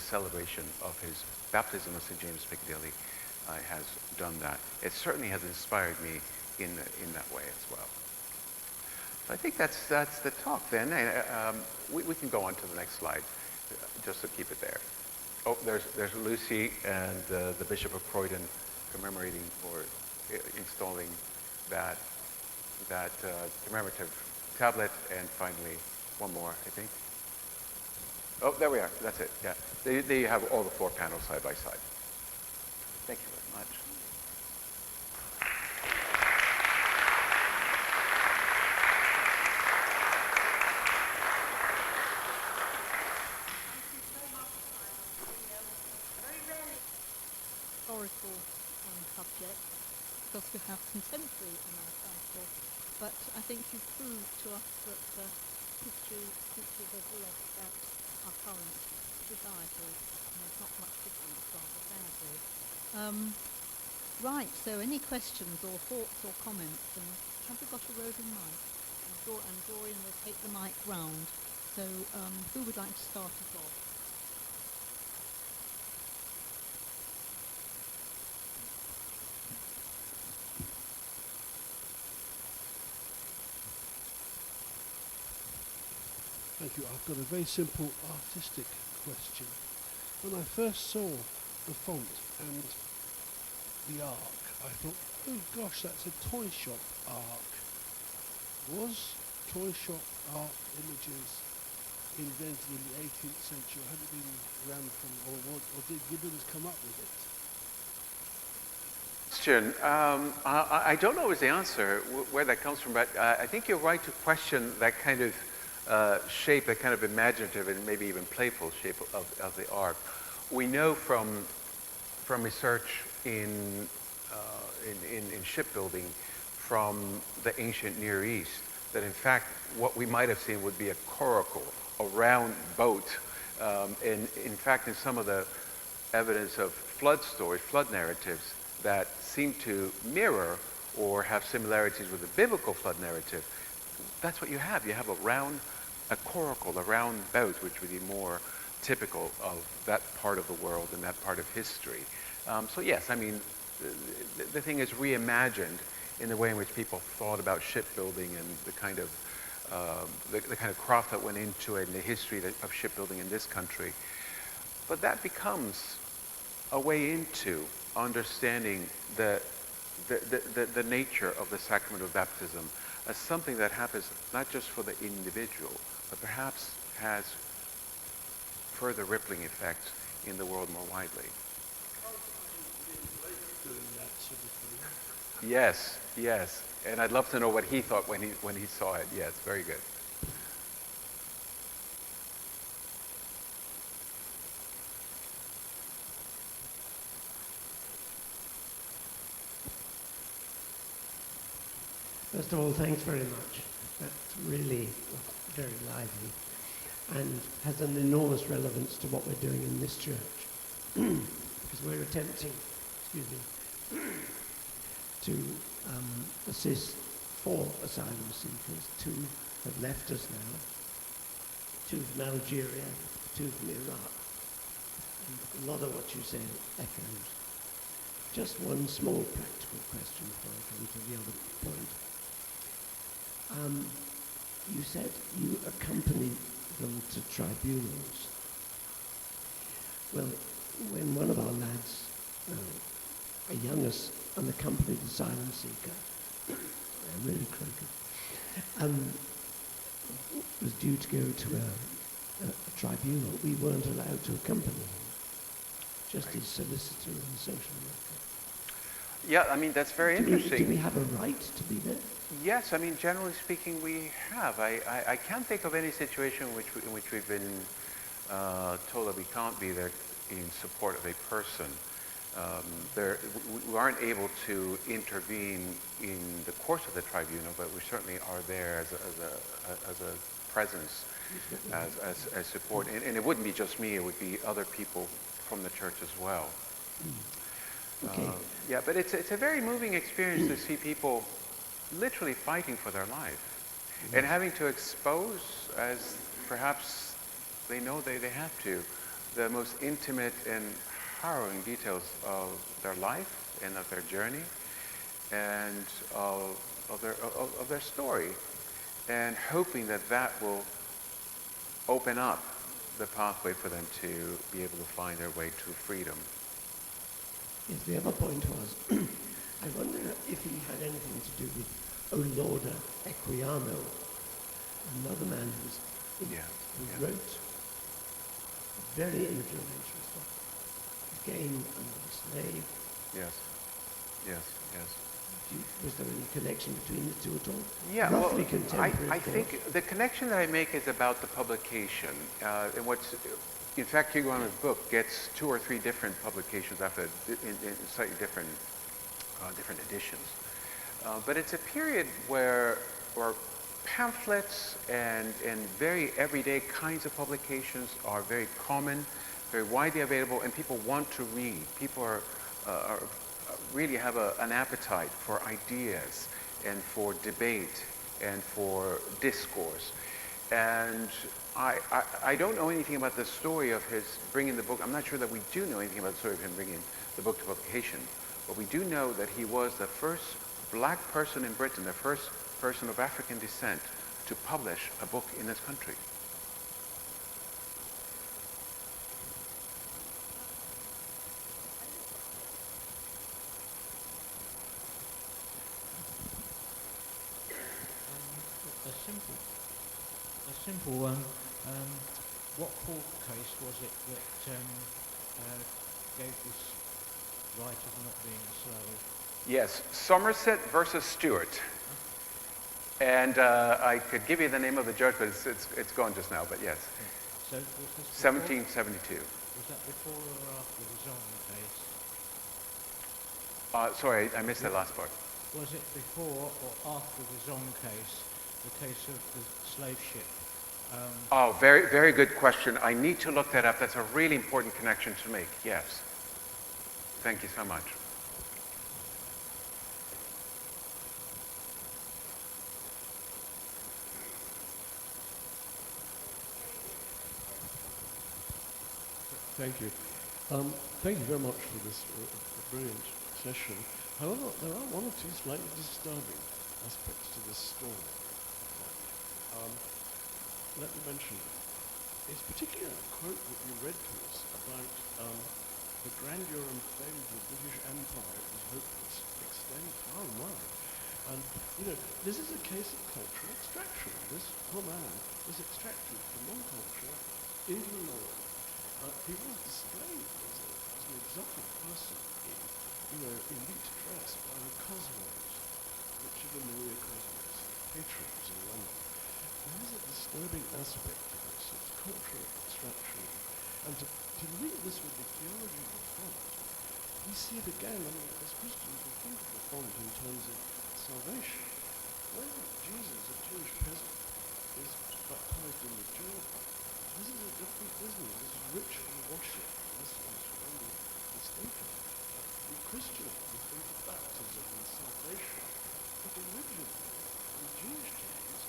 celebration of his baptism of St James Piccadilly has done that. It certainly has inspired me in that way as well. I think that's the talk then. We can go on to the next slide, just to keep it there. Oh, there's Lucy and the Bishop of Croydon commemorating or installing that commemorative tablet, and finally one more, I think. Oh, there we are. That's it. Yeah, there you have all the 4 panels side by side. Thank you very much. Historical subject, because we have contemporary in our title, but I think you proved to us that history teaches us a lot about our current society, and there's not much difference, rather sadly. Right, so any questions or thoughts or comments, and have we got a roving mic? And Dorian will take the mic round. So who would like to start us off? Thank you. I've got a very simple artistic question. When I first saw the font and the ark, I thought, oh gosh, that's a toy shop ark. Was toy shop ark images invented in the 18th century? Had it been around from, or did Gibbons come up with it? Question. I don't know is the answer, where that comes from, but I think you're right to question that kind of shape, that kind of imaginative and maybe even playful shape of the ark. We know from research in shipbuilding from the ancient Near East that in fact what we might have seen would be a coracle, a round boat. And in fact in some of the evidence of flood stories, flood narratives that seem to mirror or have similarities with the biblical flood narrative, that's what you have. You have a coracle, a round boat, which would be more typical of that part of the world and that part of history. So yes, I mean, the thing is reimagined in the way in which people thought about shipbuilding and the kind of craft that went into it and the history of shipbuilding in this country. But that becomes a way into understanding the nature of the sacrament of baptism as something that happens not just for the individual, but perhaps has further rippling effects in the world more widely. Yes, yes. And I'd love to know what he thought when he saw it. Yes, very good. First of all, thanks very much. That's really very lively and has an enormous relevance to what we're doing in this church. Because we're attempting, to assist 4 asylum seekers. 2 have left us now. 2 from Algeria, 2 from Iraq. And a lot of what you said echoes. Just one small practical question before I come to the other point. You said you accompany them to tribunals. Well, when one of our lads, a young unaccompanied asylum seeker, I'm really croaking, was due to go to a tribunal, we weren't allowed to accompany him, just as solicitor and social worker. Yeah, I mean, that's very interesting. Do we have a right to be there? Yes, I mean, generally speaking, we have. I can't think of any situation in which we've been told that we can't be there in support of a person. We aren't able to intervene in the course of the tribunal, but we certainly are there as a presence, as support. And it wouldn't be just me, it would be other people from the church as well. Okay. Yeah, but it's a very moving experience to see people literally fighting for their life and having to expose, as perhaps they know they have to, the most intimate and harrowing details of their life and of their journey and of their story. and hoping that that will open up the pathway for them to be able to find their way to freedom. Yes, the other point was, I wonder if he had anything to do with Ottobah Cugoano, another man who wrote very influential stuff. Again, under the slave. Yes, yes, yes. Was there any connection between the two at all? Yeah, roughly well, contemporary. I think the connection that I make is about the publication. And what's, in fact, Cugoano's book gets 2 or 3 different publications after in slightly different editions. But it's a period where pamphlets and very everyday kinds of publications are very common, very widely available, and people want to read. People are really have an appetite for ideas and for debate and for discourse. And I don't know anything about the story of his bringing the book. I'm not sure that we do know anything about the story of him bringing the book to publication. But we do know that he was the first black person in Britain, the first person of African descent to publish a book in this country. A simple one. What court case was it that gave this right of not being a slave? Yes, Somerset versus Stewart. And I could give you the name of the judge, but it's gone just now, but yes. So was this 1772. Was that before or after the Zong case? Sorry, I missed that last part. Was it before or after the Zong case, the case of the slave ship? Oh, very, very good question. I need to look that up. That's a really important connection to make. Yes. Thank you so much. Thank you. Thank you very much for this brilliant session. However, there are one or two slightly disturbing aspects to this story. Let me mention it's particularly a quote that you read to us about the grandeur and fame of the British Empire was hopeless, extend far and wide. And, this is a case of cultural extraction. This poor man was extracted from one culture into another. He was displayed as an exotic person in elite dress by the Cosmos, Richard and Maria Cosmos, patrons in London. There is a disturbing aspect to this. It's cultural extraction. And to read this with the theology of the font, we see it again. I mean, as Christians, we think of the font in terms of salvation. When Jesus, a Jewish peasant, is baptized in the Jordan, this is a different business. This is ritual worship. This is really mistaken. We Christians, we think of baptism and salvation. But originally, in Jewish times,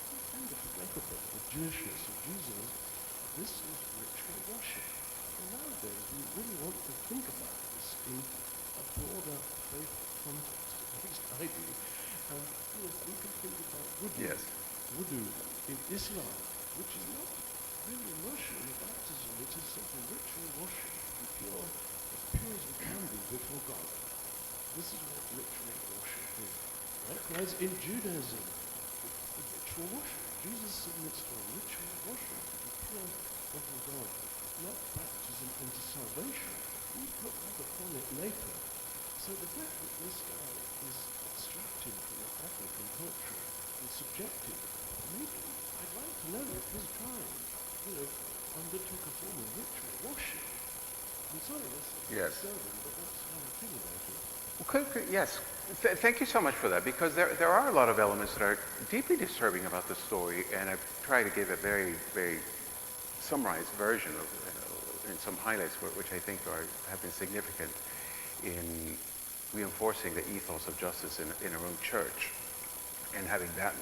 we tend to forget about the Jewishness of Jesus. This is ritual worship. And nowadays, we really want to think about this in a broader faith context. At least I do. And we can think about wudu in Islam, which is not really immersion in baptism. It is simply ritual worship, as pure as we can be before God. This is what ritual worship is. Likewise, in Judaism, the ritual worship. Jesus submits to a ritual worship to be pure before God, not baptism into salvation. We put that upon it later. So the fact that this guy is extracted from the African culture and subjected, maybe I'd like to know if his tribe, undertook a form of ritual worship. I'm sorry, this is disturbing, but that's how I feel about it. Well, yes. Thank you so much for that, because there are a lot of elements that are deeply disturbing about the story, and I've tried to give a very, very summarized version of and some highlights which I think have been significant in reinforcing the ethos of justice in our own church, and having that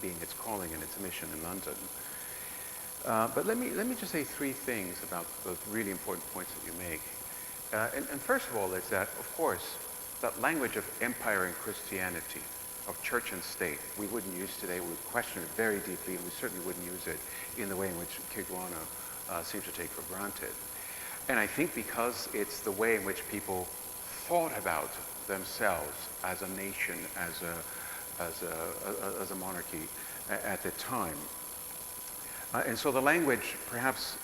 being its calling and its mission in London. But let me just say 3 things about those really important points that you make. And first of all is that, of course, that language of empire and Christianity of church and state we wouldn't use today. We would question it very deeply, and we certainly wouldn't use it in the way in which Cugoano seems to take for granted. And I think because it's the way in which people thought about themselves as a nation, as a monarchy at the time. And so the language, perhaps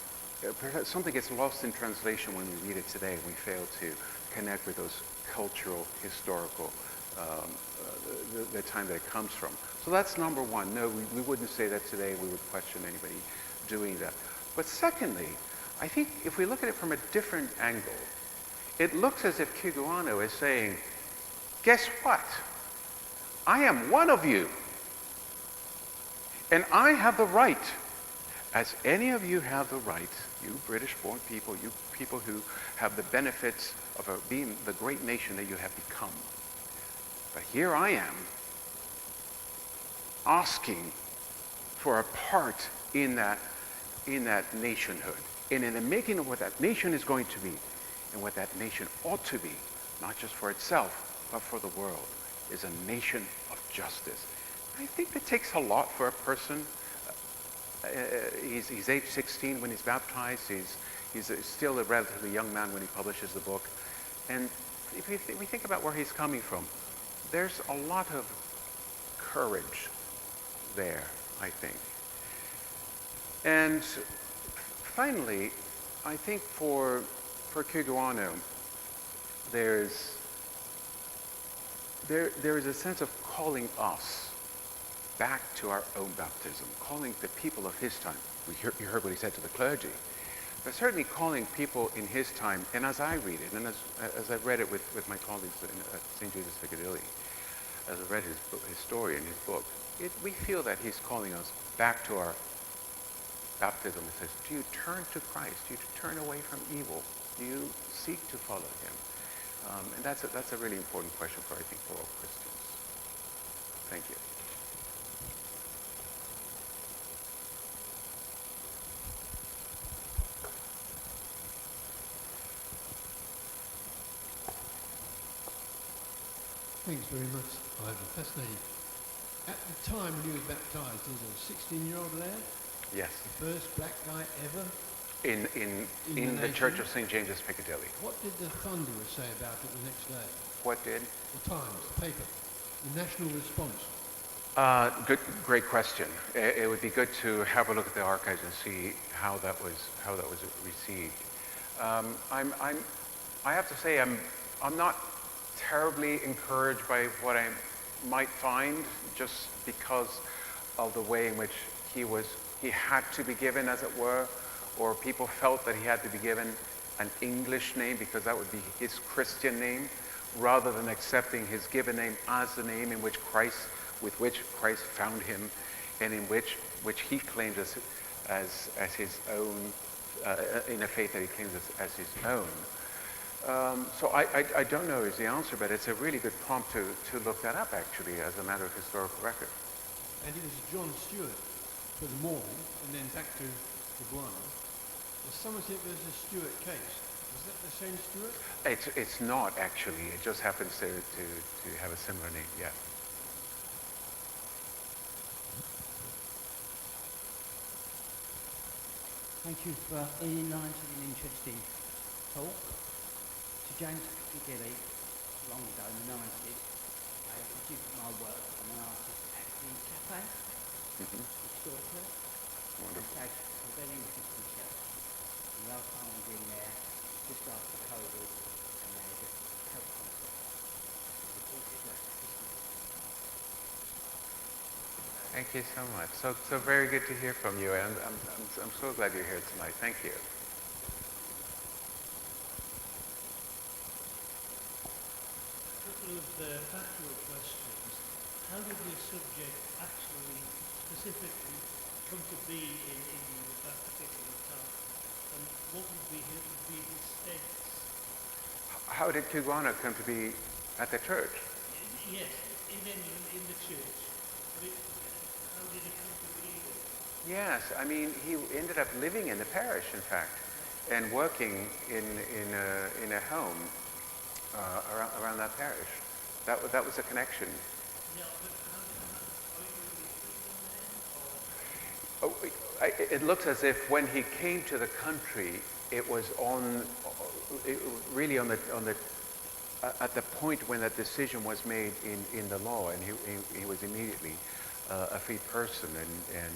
something gets lost in translation when we read it today. We fail to connect with those cultural, historical, the time that it comes from. So that's number one. No, we wouldn't say that today. We would question anybody doing that. But secondly, I think if we look at it from a different angle, it looks as if Cugoano is saying, guess what? I am one of you. And I have the right, as any of you have the right, you British-born people, you people who have the benefits of being the great nation that you have become. But here I am, asking for a part in that nationhood, and in the making of what that nation is going to be, and what that nation ought to be, not just for itself, but for the world, is a nation of justice. I think it takes a lot for a person. He's age 16 when he's baptized. He's still a relatively young man when he publishes the book. And if we think about where he's coming from, there's a lot of courage there, I think. And finally, I think for Cugoano, there is a sense of calling us back to our own baptism, calling the people of his time. You heard what he said to the clergy, but certainly calling people in his time, and as I read it, and as I've read it with my colleagues at St James Piccadilly, as I read his story in his book, we feel that he's calling us back to our baptism. It says, do you turn to Christ? Do you turn away from evil? Do you seek to follow him? And that's a really important question for, I think, for all Christians. Thank you. Thanks very much, Ivan. Fascinating. At the time when he was baptized, he was a 16-year-old lad? Yes. The first black guy ever? In the Church of St James Piccadilly. What did the Thunderer say about it the next day? What did? The Times, the paper. The national response. Great question. It would be good to have a look at the archives and see how that was received. I have to say I'm not terribly encouraged by what I might find, just because of the way in which he had to be given, as it were, or people felt that he had to be given an English name because that would be his Christian name, rather than accepting his given name as the name with which Christ found him, and in which he claims as his own, in a faith that he claims as his own. So I don't know is the answer, but it's a really good prompt to look that up, actually, as a matter of historical record. And it was John Stewart for the morning, and then back to Cugoano. The Somerset versus Stewart case. Is that the same Stewart? It's not, actually. It just happens to have a similar name, yeah. Thank you for enlightening and interesting talk. St James Piccadilly, long ago in the 90s, I produced my work on an artist acting cafe, historically. Wonderful. And a very interesting show. The last time I was in there, just after COVID, and they had a health concert. Thank you so much. So very good to hear from you, and I'm so glad you're here tonight. Thank you. Couple of factual questions. How did this subject actually specifically come to be in England at that particular time? And what would be his status? How did Cugoano come to be at the church? Yes, in England, in the church. How did it come to be there? Yes, I mean, he ended up living in the parish, in fact, and working in a home around that parish. That was a connection. Oh, it looks as if when he came to the country, it was really at the point when that decision was made in the law, and he was immediately a free person and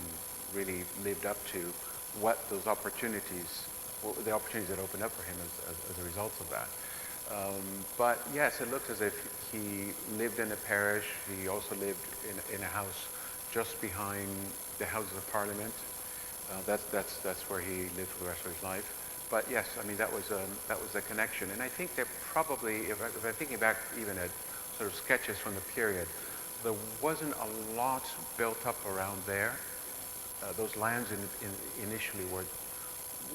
really lived up to what those opportunities, the opportunities that opened up for him as a result of that. But yes, it looks as if he lived in a parish. He also lived in a house just behind the Houses of Parliament. That's where he lived for the rest of his life. But yes, I mean that was a connection, and I think that probably, if I'm thinking back even at sort of sketches from the period, there wasn't a lot built up around there. Those lands initially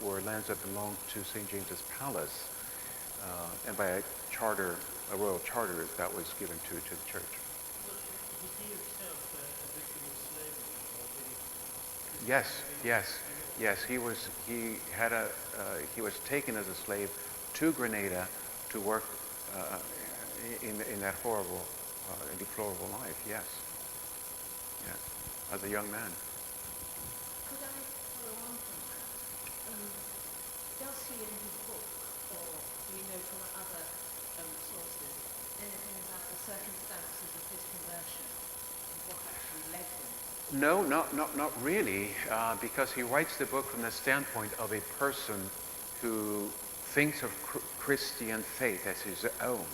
were lands that belonged to St James's Palace, and by a royal charter, that was given to the church. Was he himself a victim of slavery? Yes. He was taken as a slave to Grenada to work in that horrible and deplorable life. Yes, as a young man. Could I follow on from that? Does he in his book, or do you know from other sources, anything about the circumstances of his conversion and what actually led him? No, not really, because he writes the book from the standpoint of a person who thinks of Christian faith as his own,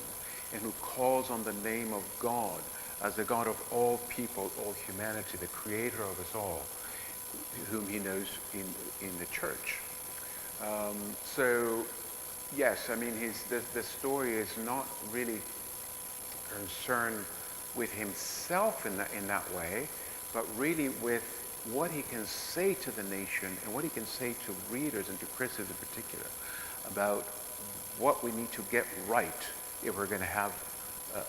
and who calls on the name of God as the God of all people, all humanity, the creator of us all, whom he knows in the church. So, yes, I mean, the story is not really concerned with himself in that way, but really with what he can say to the nation and what he can say to readers and to Christians in particular about what we need to get right if we're going to have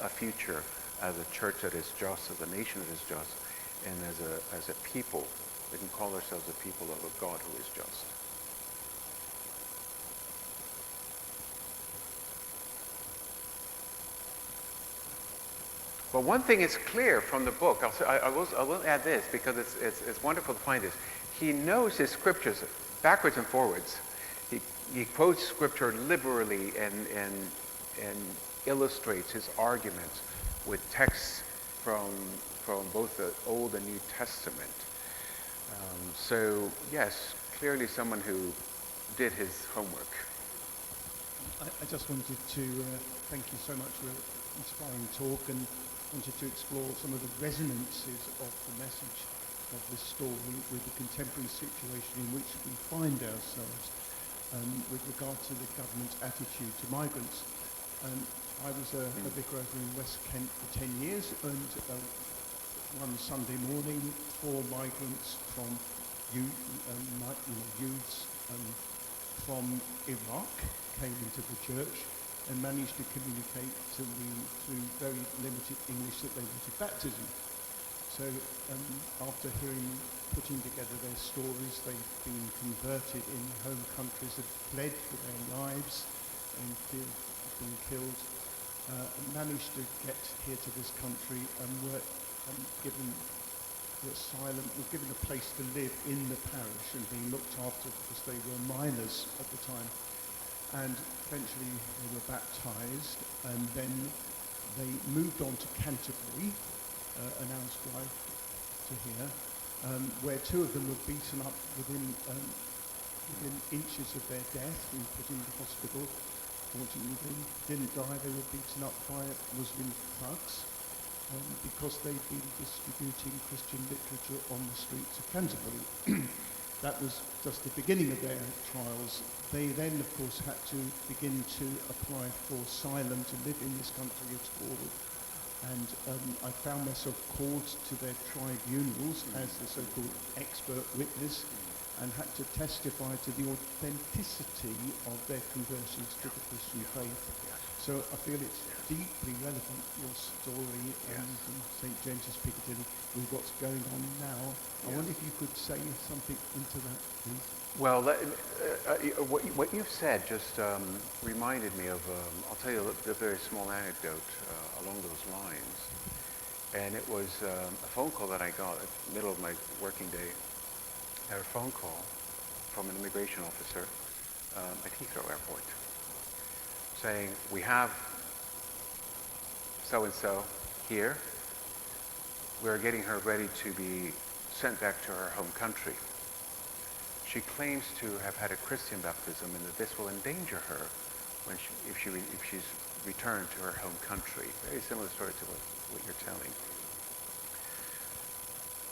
a future as a church that is just, as a nation that is just, and as a people that can call ourselves a people of a God who is just. But one thing is clear from the book. I will add this because it's wonderful to find this. He knows his scriptures backwards and forwards. He quotes scripture liberally and illustrates his arguments with texts from both the Old and New Testament. So yes, clearly someone who did his homework. I just wanted to thank you so much for an inspiring talk, and wanted to explore some of the resonances of the message of this story with the contemporary situation in which we find ourselves with regard to the government's attitude to migrants. I was a vicar over in West Kent for 10 years, and one Sunday morning, 4 migrants from youths from Iraq came into the church and managed to communicate to me through very limited English that they wanted baptism. So after putting together their stories, they've been converted in home countries, had fled for their lives and been killed, managed to get here to this country and were given asylum, were given a place to live in the parish and being looked after because they were minors at the time. And eventually they were baptised, and then they moved on to Canterbury, announced life to here, where 2 of them were beaten up within inches of their death and put into hospital. Fortunately, they didn't die. They were beaten up by Muslim thugs because they'd been distributing Christian literature on the streets of Canterbury. That was just the beginning of their trials. They then, of course, had to begin to apply for asylum to live in this country abroad. And I found myself called to their tribunals as the so-called expert witness and had to testify to the authenticity of their conversions to the Christian faith. So I feel it's deeply relevant, your story, and St James Piccadilly, with what's going on now. I wonder if you could say something into that, please. Well, what you've said just reminded me of, I'll tell you a very small anecdote along those lines. And it was a phone call that I got at the middle of my working day. I had a phone call from an immigration officer at Heathrow Airport saying, we have so-and-so here. We're getting her ready to be sent back to her home country. She claims to have had a Christian baptism and that this will endanger her when if she's returned to her home country. Very similar story to what you're telling.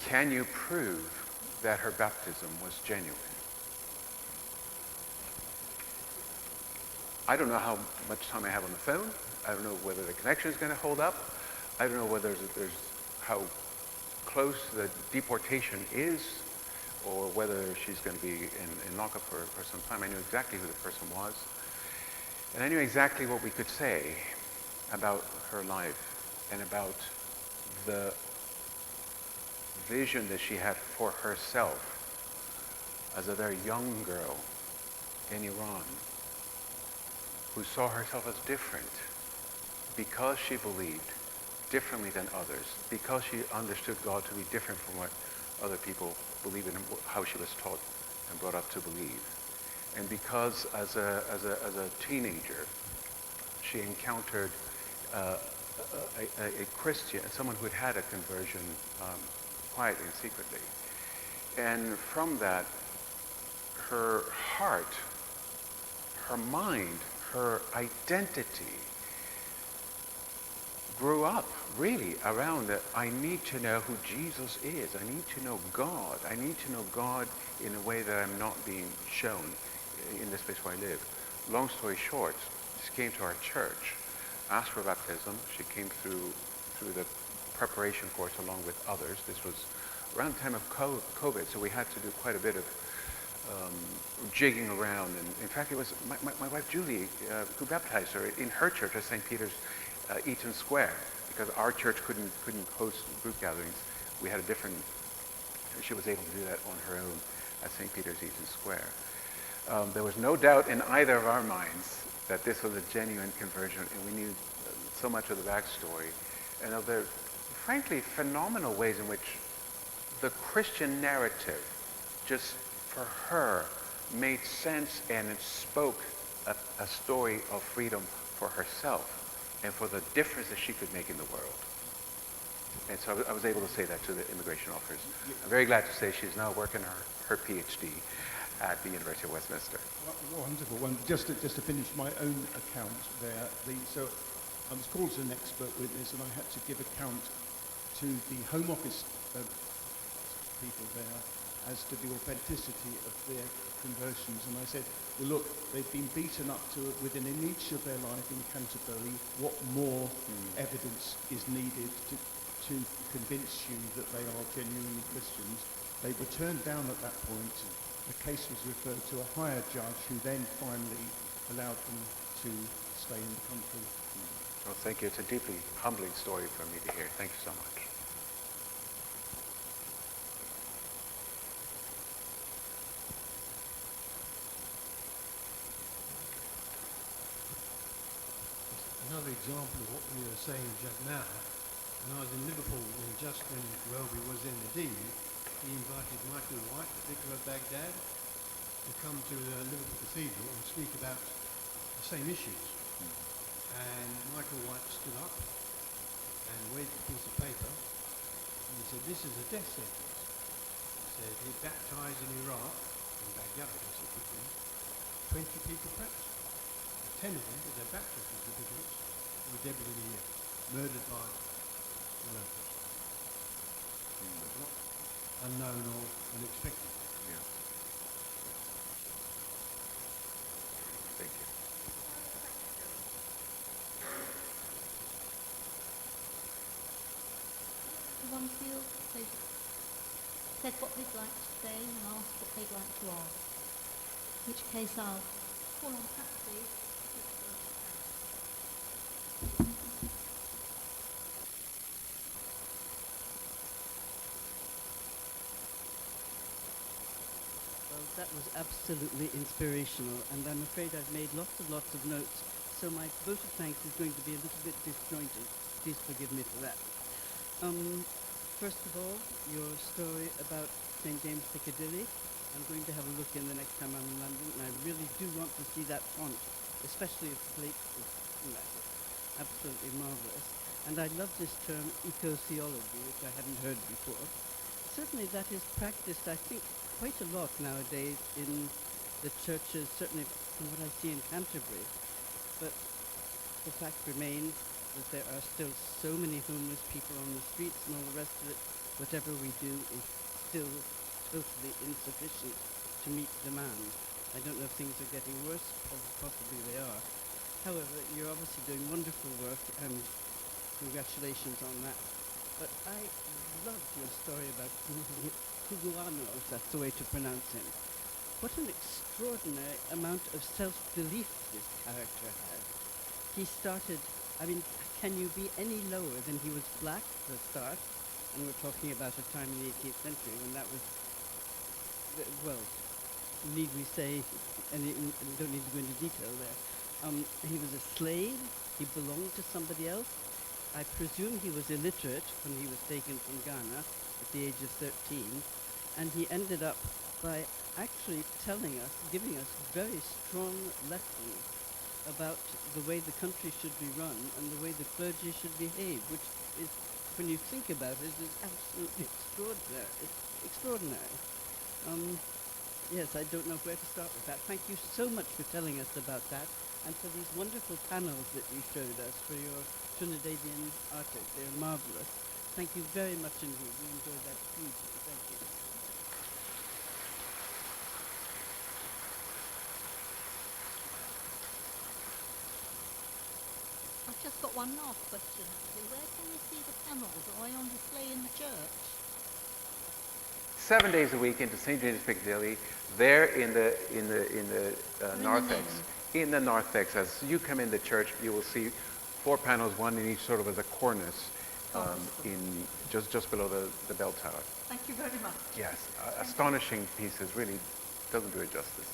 Can you prove that her baptism was genuine? I don't know how much time I have on the phone. I don't know whether the connection is going to hold up. I don't know whether there's how close the deportation is, or whether she's going to be in lockup for some time. I knew exactly who the person was. And I knew exactly what we could say about her life and about the vision that she had for herself as a very young girl in Iran who saw herself as different because she believed differently than others, because she understood God to be different from what other people believe in, how she was taught and brought up to believe. And because as a teenager, she encountered a Christian, someone who had had a conversion quietly and secretly. And from that, her heart, her mind, her identity grew up really around that I need to know who Jesus is. I need to know God. I need to know God in a way that I'm not being shown in this place where I live. Long story short, she came to our church, asked for baptism. She came through the preparation course along with others. This was around the time of COVID, so we had to do quite a bit of jigging around. And in fact, it was my wife Julie who baptized her in her church at St. Peter's Eaton Square, because our church couldn't host group gatherings. We had a different, she was able to do that on her own at St. Peter's Eaton Square. There was no doubt in either of our minds that this was a genuine conversion, and we knew so much of the backstory and of the, frankly, phenomenal ways in which the Christian narrative, just for her, made sense and it spoke a story of freedom for herself and for the difference that she could make in the world. And so I was able to say that to the immigration officers. I'm very glad to say she's now working her PhD at the University of Westminster. Wonderful. Well, just to finish my own account there, so I was called as an expert witness and I had to give account to the Home Office people there as to the authenticity of their conversions. And I said, well, look, they've been beaten up to within an inch of their life in Canterbury. What more evidence is needed to convince you that they are genuinely Christians? They were turned down at that point. The case was referred to a higher judge who then finally allowed them to stay in the country. Well, thank you. It's a deeply humbling story for me to hear. Thank you so much. Another example of what we were saying just now, when I was in Liverpool, when Welby was in the dean, he invited Michael White, the vicar of Baghdad, to come to Liverpool Cathedral and speak about the same issues. And Michael White stood up and waved a piece of paper and he said, this is a death sentence. He said he baptized in Iraq, in Baghdad, I guess it would be, 20 people perhaps. 10 of them with their baptism certificates were dead within a year, murdered by the locals. Not unknown or unexpected. Yeah. Thank you. One feels they've said what they'd like to say and asked what they'd like to ask. In which case I'll call on Patsy. Well, that was absolutely inspirational, and I'm afraid I've made lots and lots of notes, so my vote of thanks is going to be a little bit disjointed. Please forgive me for that. First of all, your story about St James Piccadilly. I'm going to have a look in the next time I'm in London, and I really do want to see that font, especially if plate is massive. Absolutely marvelous. And I love this term eco-theology, which I hadn't heard before. Certainly that is practiced, I think, quite a lot nowadays in the churches, certainly from what I see in Canterbury. But the fact remains that there are still so many homeless people on the streets and all the rest of it. Whatever we do is still totally insufficient to meet demand. I don't know if things are getting worse, possibly they are. However, you're obviously doing wonderful work, and congratulations on that. But I loved your story about Cugoano, if that's the way to pronounce him. What an extraordinary amount of self-belief this character had. He started, I mean, can you be any lower than he was black for a start? And we're talking about a time in the 18th century when that was, well, need we say, and I don't need to go into detail there. He was a slave, he belonged to somebody else. I presume he was illiterate when he was taken from Ghana at the age of 13, and he ended up by actually telling us, giving us very strong lessons about the way the country should be run and the way the clergy should behave, which is, when you think about it, is absolutely extraordinary. It's extraordinary. Yes, I don't know where to start with that. Thank you so much for telling us about that, and for these wonderful panels that you showed us for your Trinidadian artists. They're marvelous. Thank you very much indeed. We enjoyed that hugely. Thank you. I've just got one last question, actually. Where can you see the panels? Are they on display in the church? 7 days a week into St James Piccadilly, there in the narthex. In the narthex, as you come in the church, you will see 4 panels, one in each sort of as a cornice, in just below the bell tower. Thank you very much. Yes, astonishing pieces. Really doesn't do it justice.